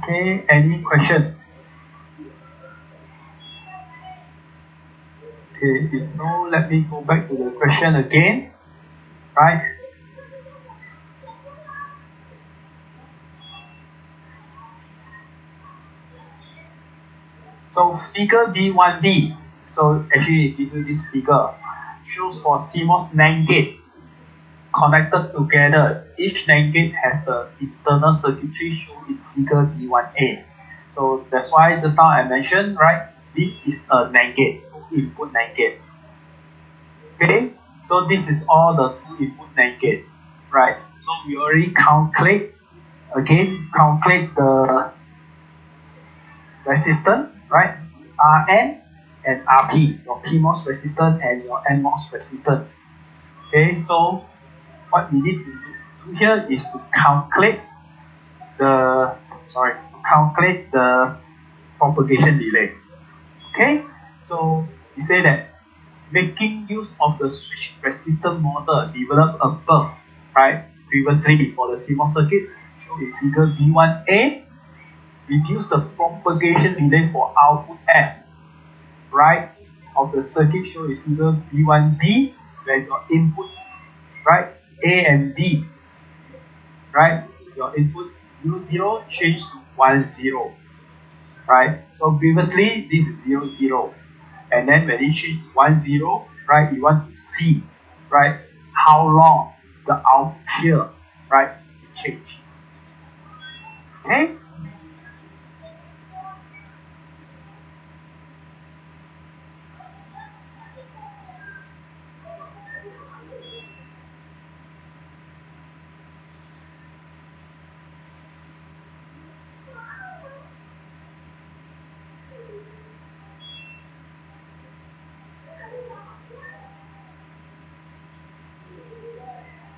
Okay, any question? Okay, if no, let me go back to the question again, right? So figure D1D, so actually give you this figure, shows for CMOS NAND gate connected together. Each NAND gate has the internal circuitry shown in figure D1A. So that's why just now I mentioned, right, this is a NAND gate, two input NAND gate. Okay, so this is all the two input NAND gate, right? So we already calculate the resistance, right? Rn and Rp, your PMOS resistance and your NMOS resistance. Okay, so what we need to do here is to calculate the propagation delay. Okay, so we say that making use of the switch resistance model developed above, right, previously for the CMOS circuit, shown in figure D1A, reduce the propagation delay for output F, right, of the circuit shown in figure D1B, where your input, right, A and B, right, your input 0, 0 change to 1, 0, right? So previously this is 0, 0, and then when it changes to 1, 0, right, you want to see, right, how long the output here, right, change. Okay?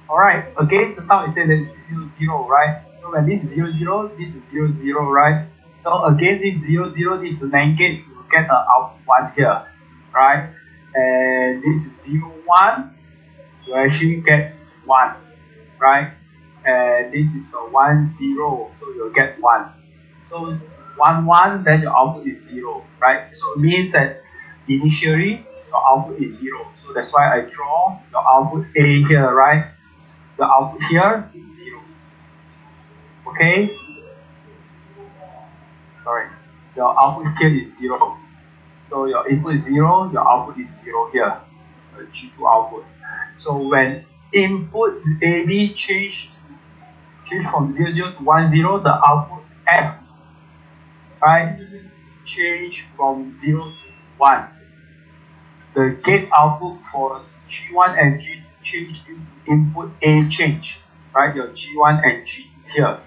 Alright, again, just now it said that it's 0, 0, right? So when this is 0, 0, this is 0, 0, right? So again, this 0, 0, this is NAND gate, you will get an output 1 here, right? And this is 0, 1, you actually get 1, right? And this is a 1, 0, so you'll get 1. So 1, 1, then your output is 0, right? So it means that initially your output is 0. So that's why I draw your output A here, right? The output here is 0. Okay? Sorry. Your output here is 0. So your input is 0, your output is 0 here. The G2 output. So when input AB change from 0, 0 to 1, 0, the output F, right, change from 0 to 1. The gate output for G1 and G2 change due to input A change, right? Your G1 and G2 here.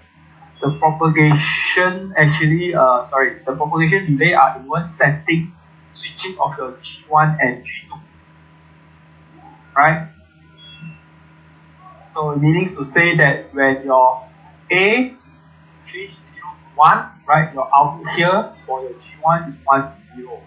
The propagation the propagation delay are in one setting, switching of your G1 and G2, right? So meaning to say that when your A change 0 to 1, right, your output here for your G1 is 1 to 0.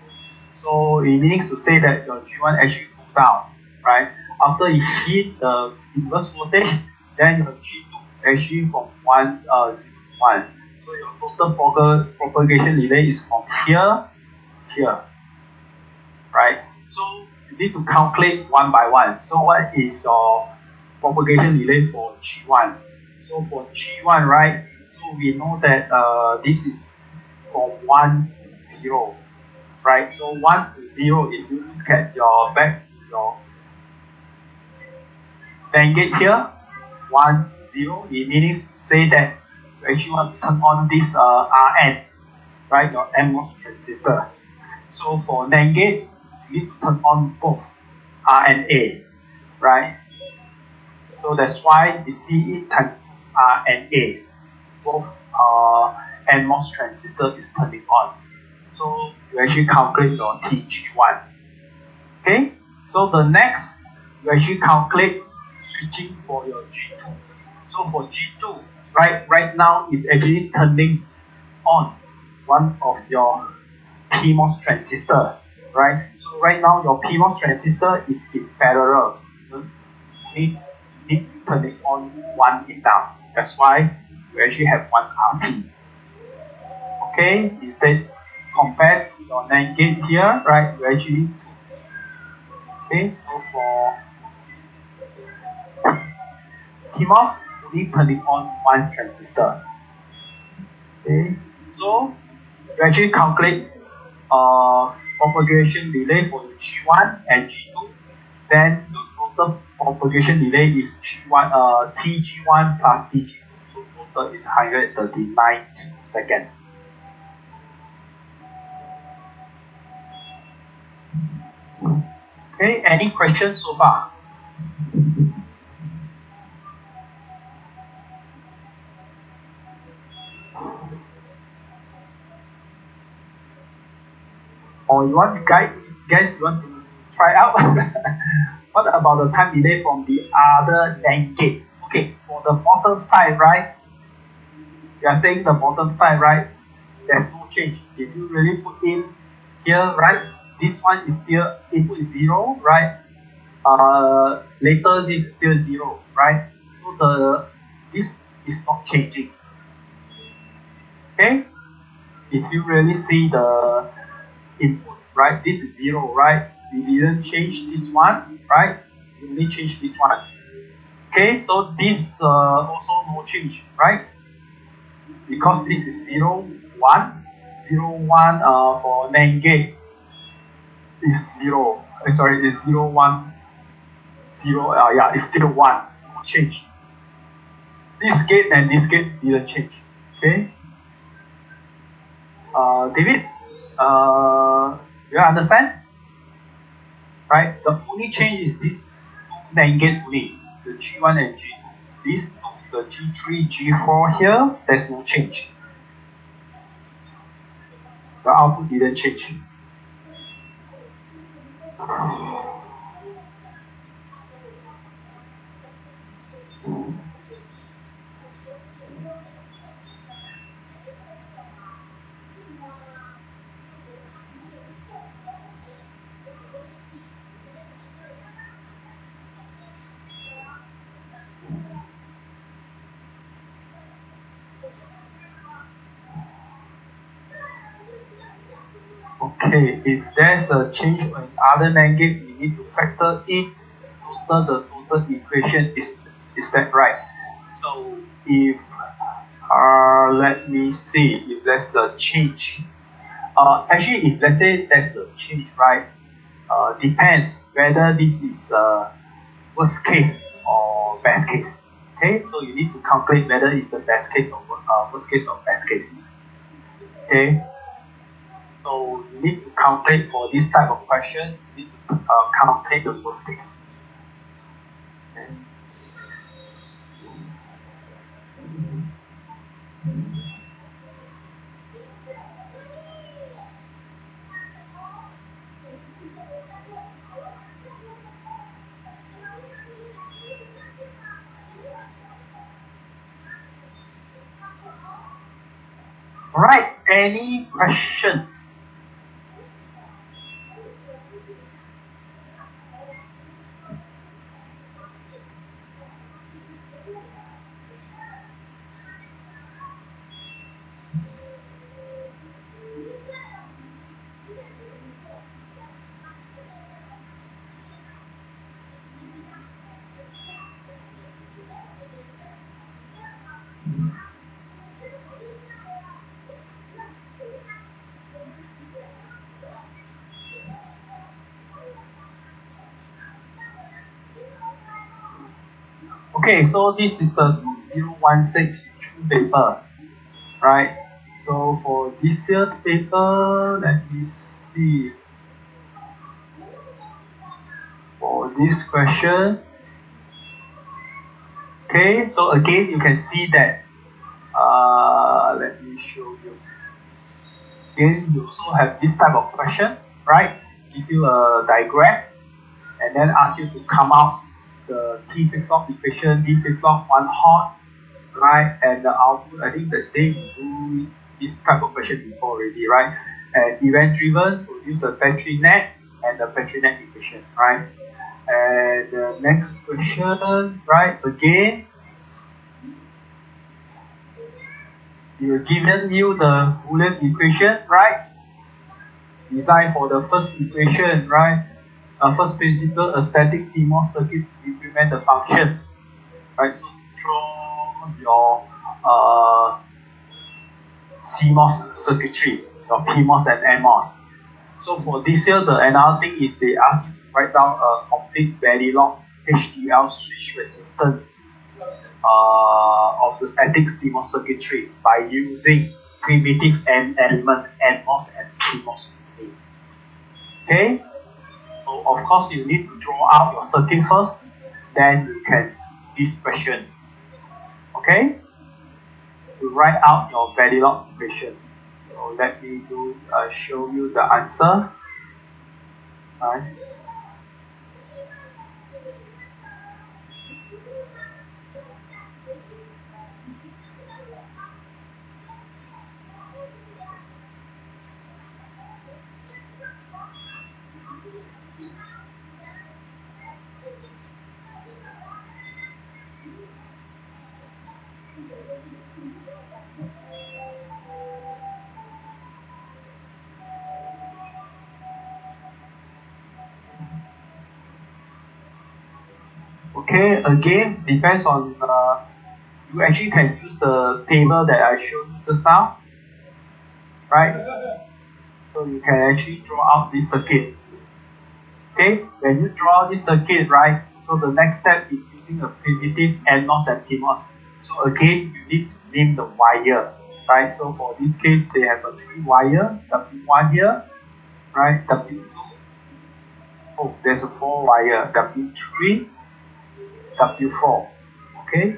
So it means to say that your G1 actually goes down, right? After it hit the inverse voltage, then your G2 actually from 1 0 to 1. So your total propagation delay is from here to here, right? So you need to calculate one by one. So what is your propagation delay for G1? So for G1, right? So we know that this is from 1 to 0, right? So 1 to 0, if you look at your NAND gate here, 1, 0, it means to say that you actually want to turn on this Rn, right, your NMOS transistor. So for NAND gate, you need to turn on both R and A, right? So that's why you see it turn R and A, both NMOS transistor is turning on. So you actually calculate your TG1. Okay, so the next you actually calculate switching for your G2. So for G2, right now is actually turning on one of your PMOS transistor, right? So right now your PMOS transistor is in parallel. You need to turn it on one in down. That's why you actually have one RP. Okay, instead compared to your NAND gate here, right? You actually okay. So for CMOS, only turning on one transistor. Okay, so you actually calculate propagation delay for the G1 and G2. Then the total propagation delay is G1, TG1 plus TG2. So total is 139 seconds. Okay, any questions so far? Or you want guys you want to try out? What about the time delay from the other NAND gate? Okay, for the bottom side, right? You are saying the bottom side, right? There's no change. If you really put in here, right? This one is still input is 0, right? Later this is still 0, right? So this is not changing. Okay? If you really see the input, right? This is 0, right? We didn't change this one, right? We only change this one. Okay, so this also no change, right? Because this is 0, 1, 0, 1 for NAND gate is 0. Sorry, it's 0, 1, 0. Yeah, it's still 1. No change. This gate and this gate didn't change. Okay. David, you understand? Right? The only change is this NAND gate only, the G1 and G2. This the G3, G4 here, there's no change. The output didn't change. Okay, if there's a change in other NAND gate, we need to factor in the total equation. Is that right? So if let me see if there's a change. Actually, if let's say there's a change, right? Depends whether this is worst case or best case. Okay, so you need to calculate whether it's the best case or worst case or best case. Okay. So you need to calculate for this type of question, you need to calculate the worst case. Okay. Alright, any question? Okay, so this is the 2016 paper, right? So for this year paper, let me see. For this question, okay, so again you can see that. Let me show you. Again, you also have this type of question, right? Give you a diagram, and then ask you to come out the T flip-flop equation, D flip-flop, one hot, right? And the output, I think that they do this type of question before already, right? And event-driven, produce a battery net and the battery net equation, right? And the next question, right? Again, you given you the Boolean equation, right? Design for the first equation, right? First principle, a static CMOS circuit implement the function, right? So draw your CMOS circuitry, your PMOS and NMOS. So for this year, the another thing is they ask you to write down a complete Verilog HDL switch resistance of the static CMOS circuitry by using primitive N element NMOS and PMOS. Okay? So of course you need to draw out your circuit first, then you can do this question. Okay? To write out your Verilog equation. So let me show you the answer. Right. Okay, again, depends on, you actually can use the table that I showed just now, right? So you can actually draw out this circuit. Okay, when you draw this circuit, right, so the next step is using a primitive NMOS and PMOS. So again, you need to name the wire, right? So for this case, they have a 3 wire, W1 here, right, W2, oh, there's a 4 wire, W3, W4, okay?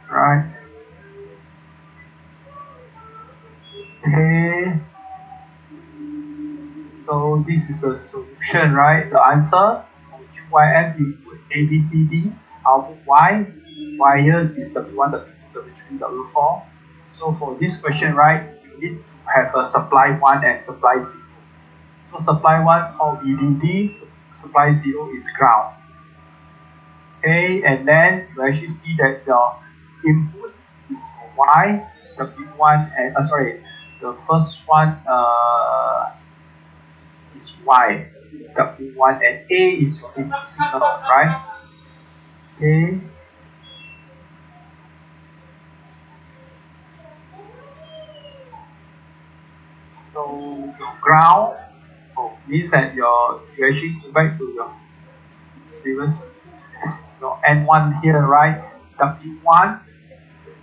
Right. Okay. So this is the solution, right? The answer for QYM input A, B, C, D. Output Y. Wire is W1, W2, W3, W4. So for this question, right, you need to have a supply 1 and supply 0. So supply 1 called VDD, supply 0 is ground. Okay, and then you actually see that the input is Y, W1, and the first one is Y, W1, and A is your input signal, right? Okay. So your ground, means that you actually go back to your previous, your N1 here, right? W1,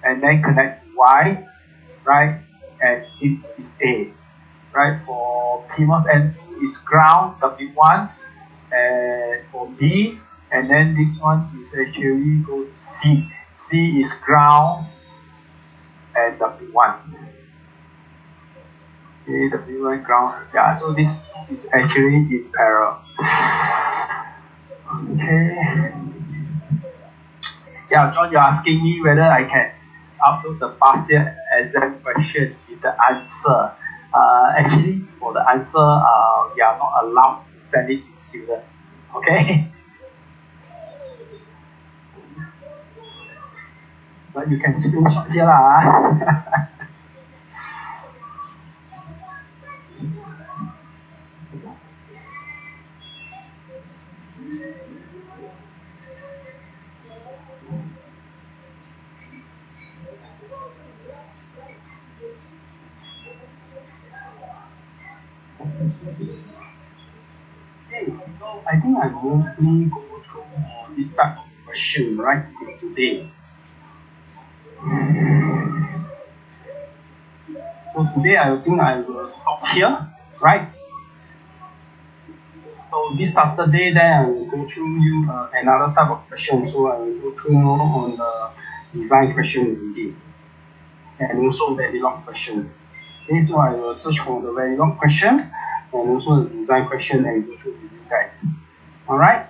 and then connect to Y, right? And it is A, right? For PMOS N2 is ground, W1, and for D, and then this one is actually goes to C. C is ground and W1. Okay, W1 ground. Yeah, so this is actually in parallel. Okay. Yeah, John, you're asking me whether I can upload the past year exam question with the answer. Actually, for the answer, we are not allowed to send it to student. Okay? But you can screenshot here lah. Okay, so I think I mostly go through this type of question, right, today. So today I think I will stop here, right? So this Saturday then I will go through you another type of question. So I will go through more on the design question again. And also Verilog question. Okay, so I will search for the Verilog question and also the design question and go through with you guys. Alright?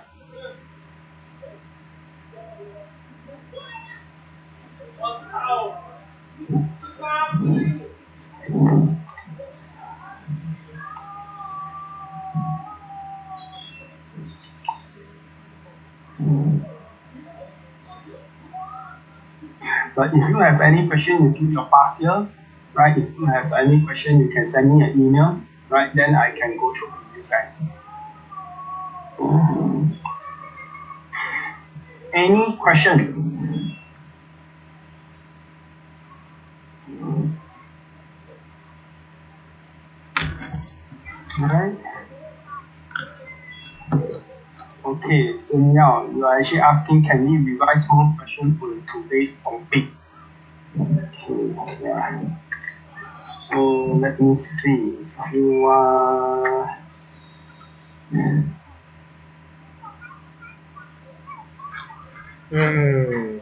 But if you have any question, you give your past year, right? If you have any question, you can send me an email, right? Then I can go through with you guys. Any question? Right? Okay, so now you are actually asking, can we revise more questions for today's topic? Okay, yeah. So let me see. You are. Yeah,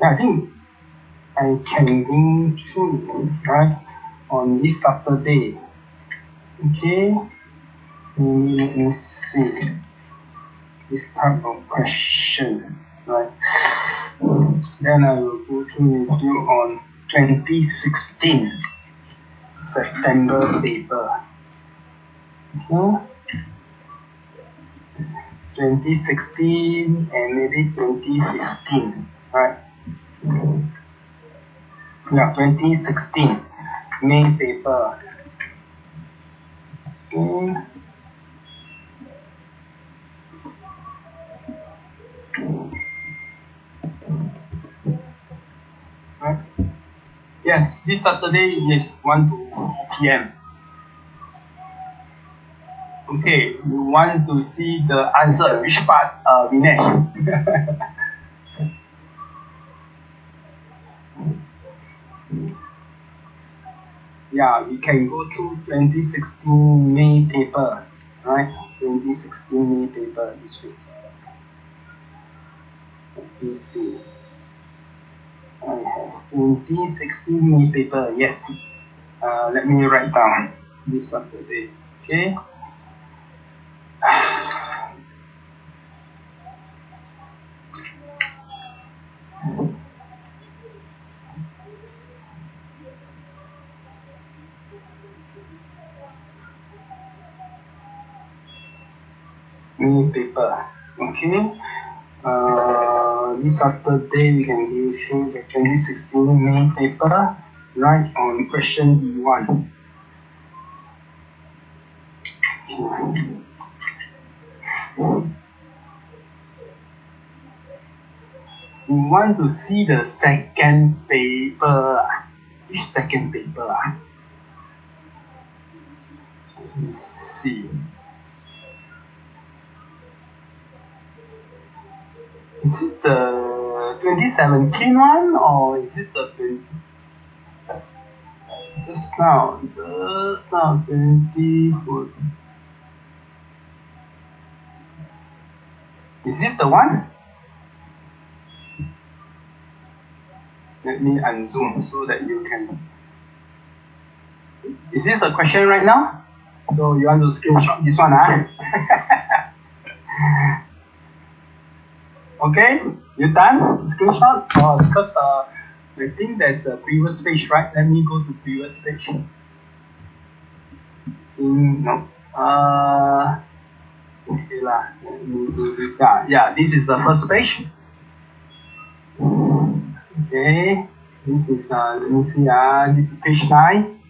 I think I can go through, right, on this Saturday. Okay, let me see this type of question, right? Then I will go through with you on 2016 September paper. Okay. 2016 and maybe 2015, right? Yeah, 2016 May paper. Okay. Right. Yes, this Saturday is 1 to 4 p.m. Okay, you want to see the answer? Which part, Vinesh? Yeah, we can go through 2016 May paper, right? 2016 May paper this week. Let me see. I have 2016 May paper, yes. Let me write down this Saturday, okay? May paper, okay? This Saturday we can go through the 2016 May paper, right, on question B1. We want to see the second paper. Which second paper? Let's see. Is this the 2017 one or is this the 20? Just now 2014. Is this the one? Let me unzoom so that you can. Is this the question right now? So you want to screenshot this one, huh? Okay, you done? Screenshot? Oh, because I think there's a previous page, right? Let me go to previous page. No. Okay lah. Let me do this. Yeah, this is the first page. Okay, this is let me see. This is page 9.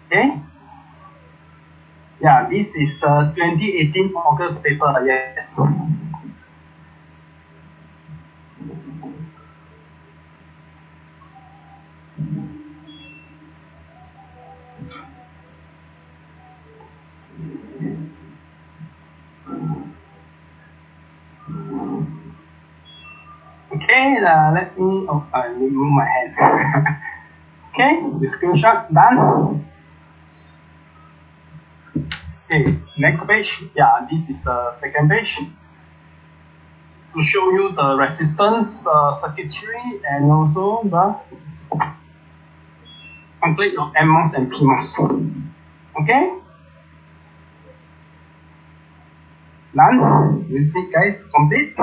Okay. Yeah, this is 2018 August paper. Yes. Okay, let me, I remove my hand. Okay, the screenshot done. Okay, next page. Yeah, this is second page. To show you the resistance, circuitry, and also the complete your NMOS and PMOS. Okay? Done? You see guys, complete?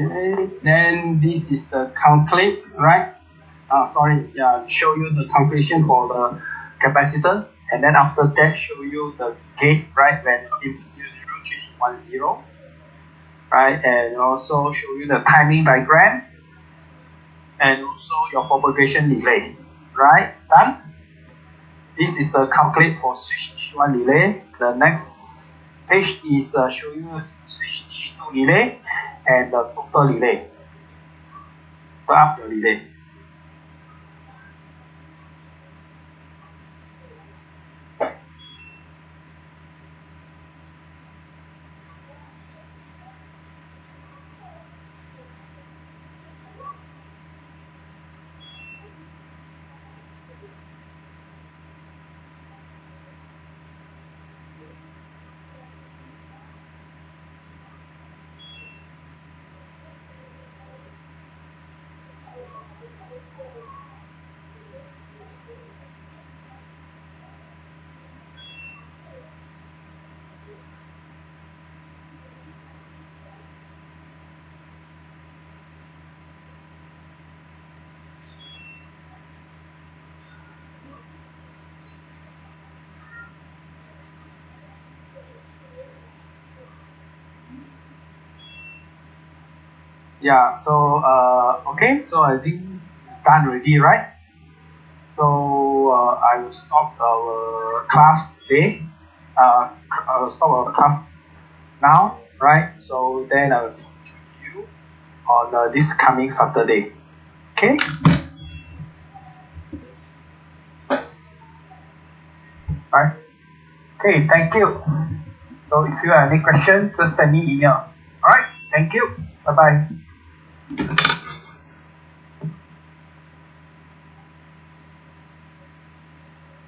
Okay, then this is the calculate, right? Show you the calculation for the capacitors, and then after that show you the gate, right? When input 0, 0 change to 1, 0. right? And also show you the timing diagram and also your propagation delay, right? Done. This is a calculate for switch 1 delay. The next page is show you switch 2 delay and the total delay. Put up your delay. Yeah, so okay, so I think done already, right? So I will stop our class today. I will stop our class now, right? So then I will talk to you on this coming Saturday. Okay? Right? Okay, thank you. So if you have any questions, just send me email. Alright, thank you. Bye bye.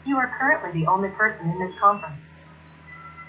You are currently the only person in this conference.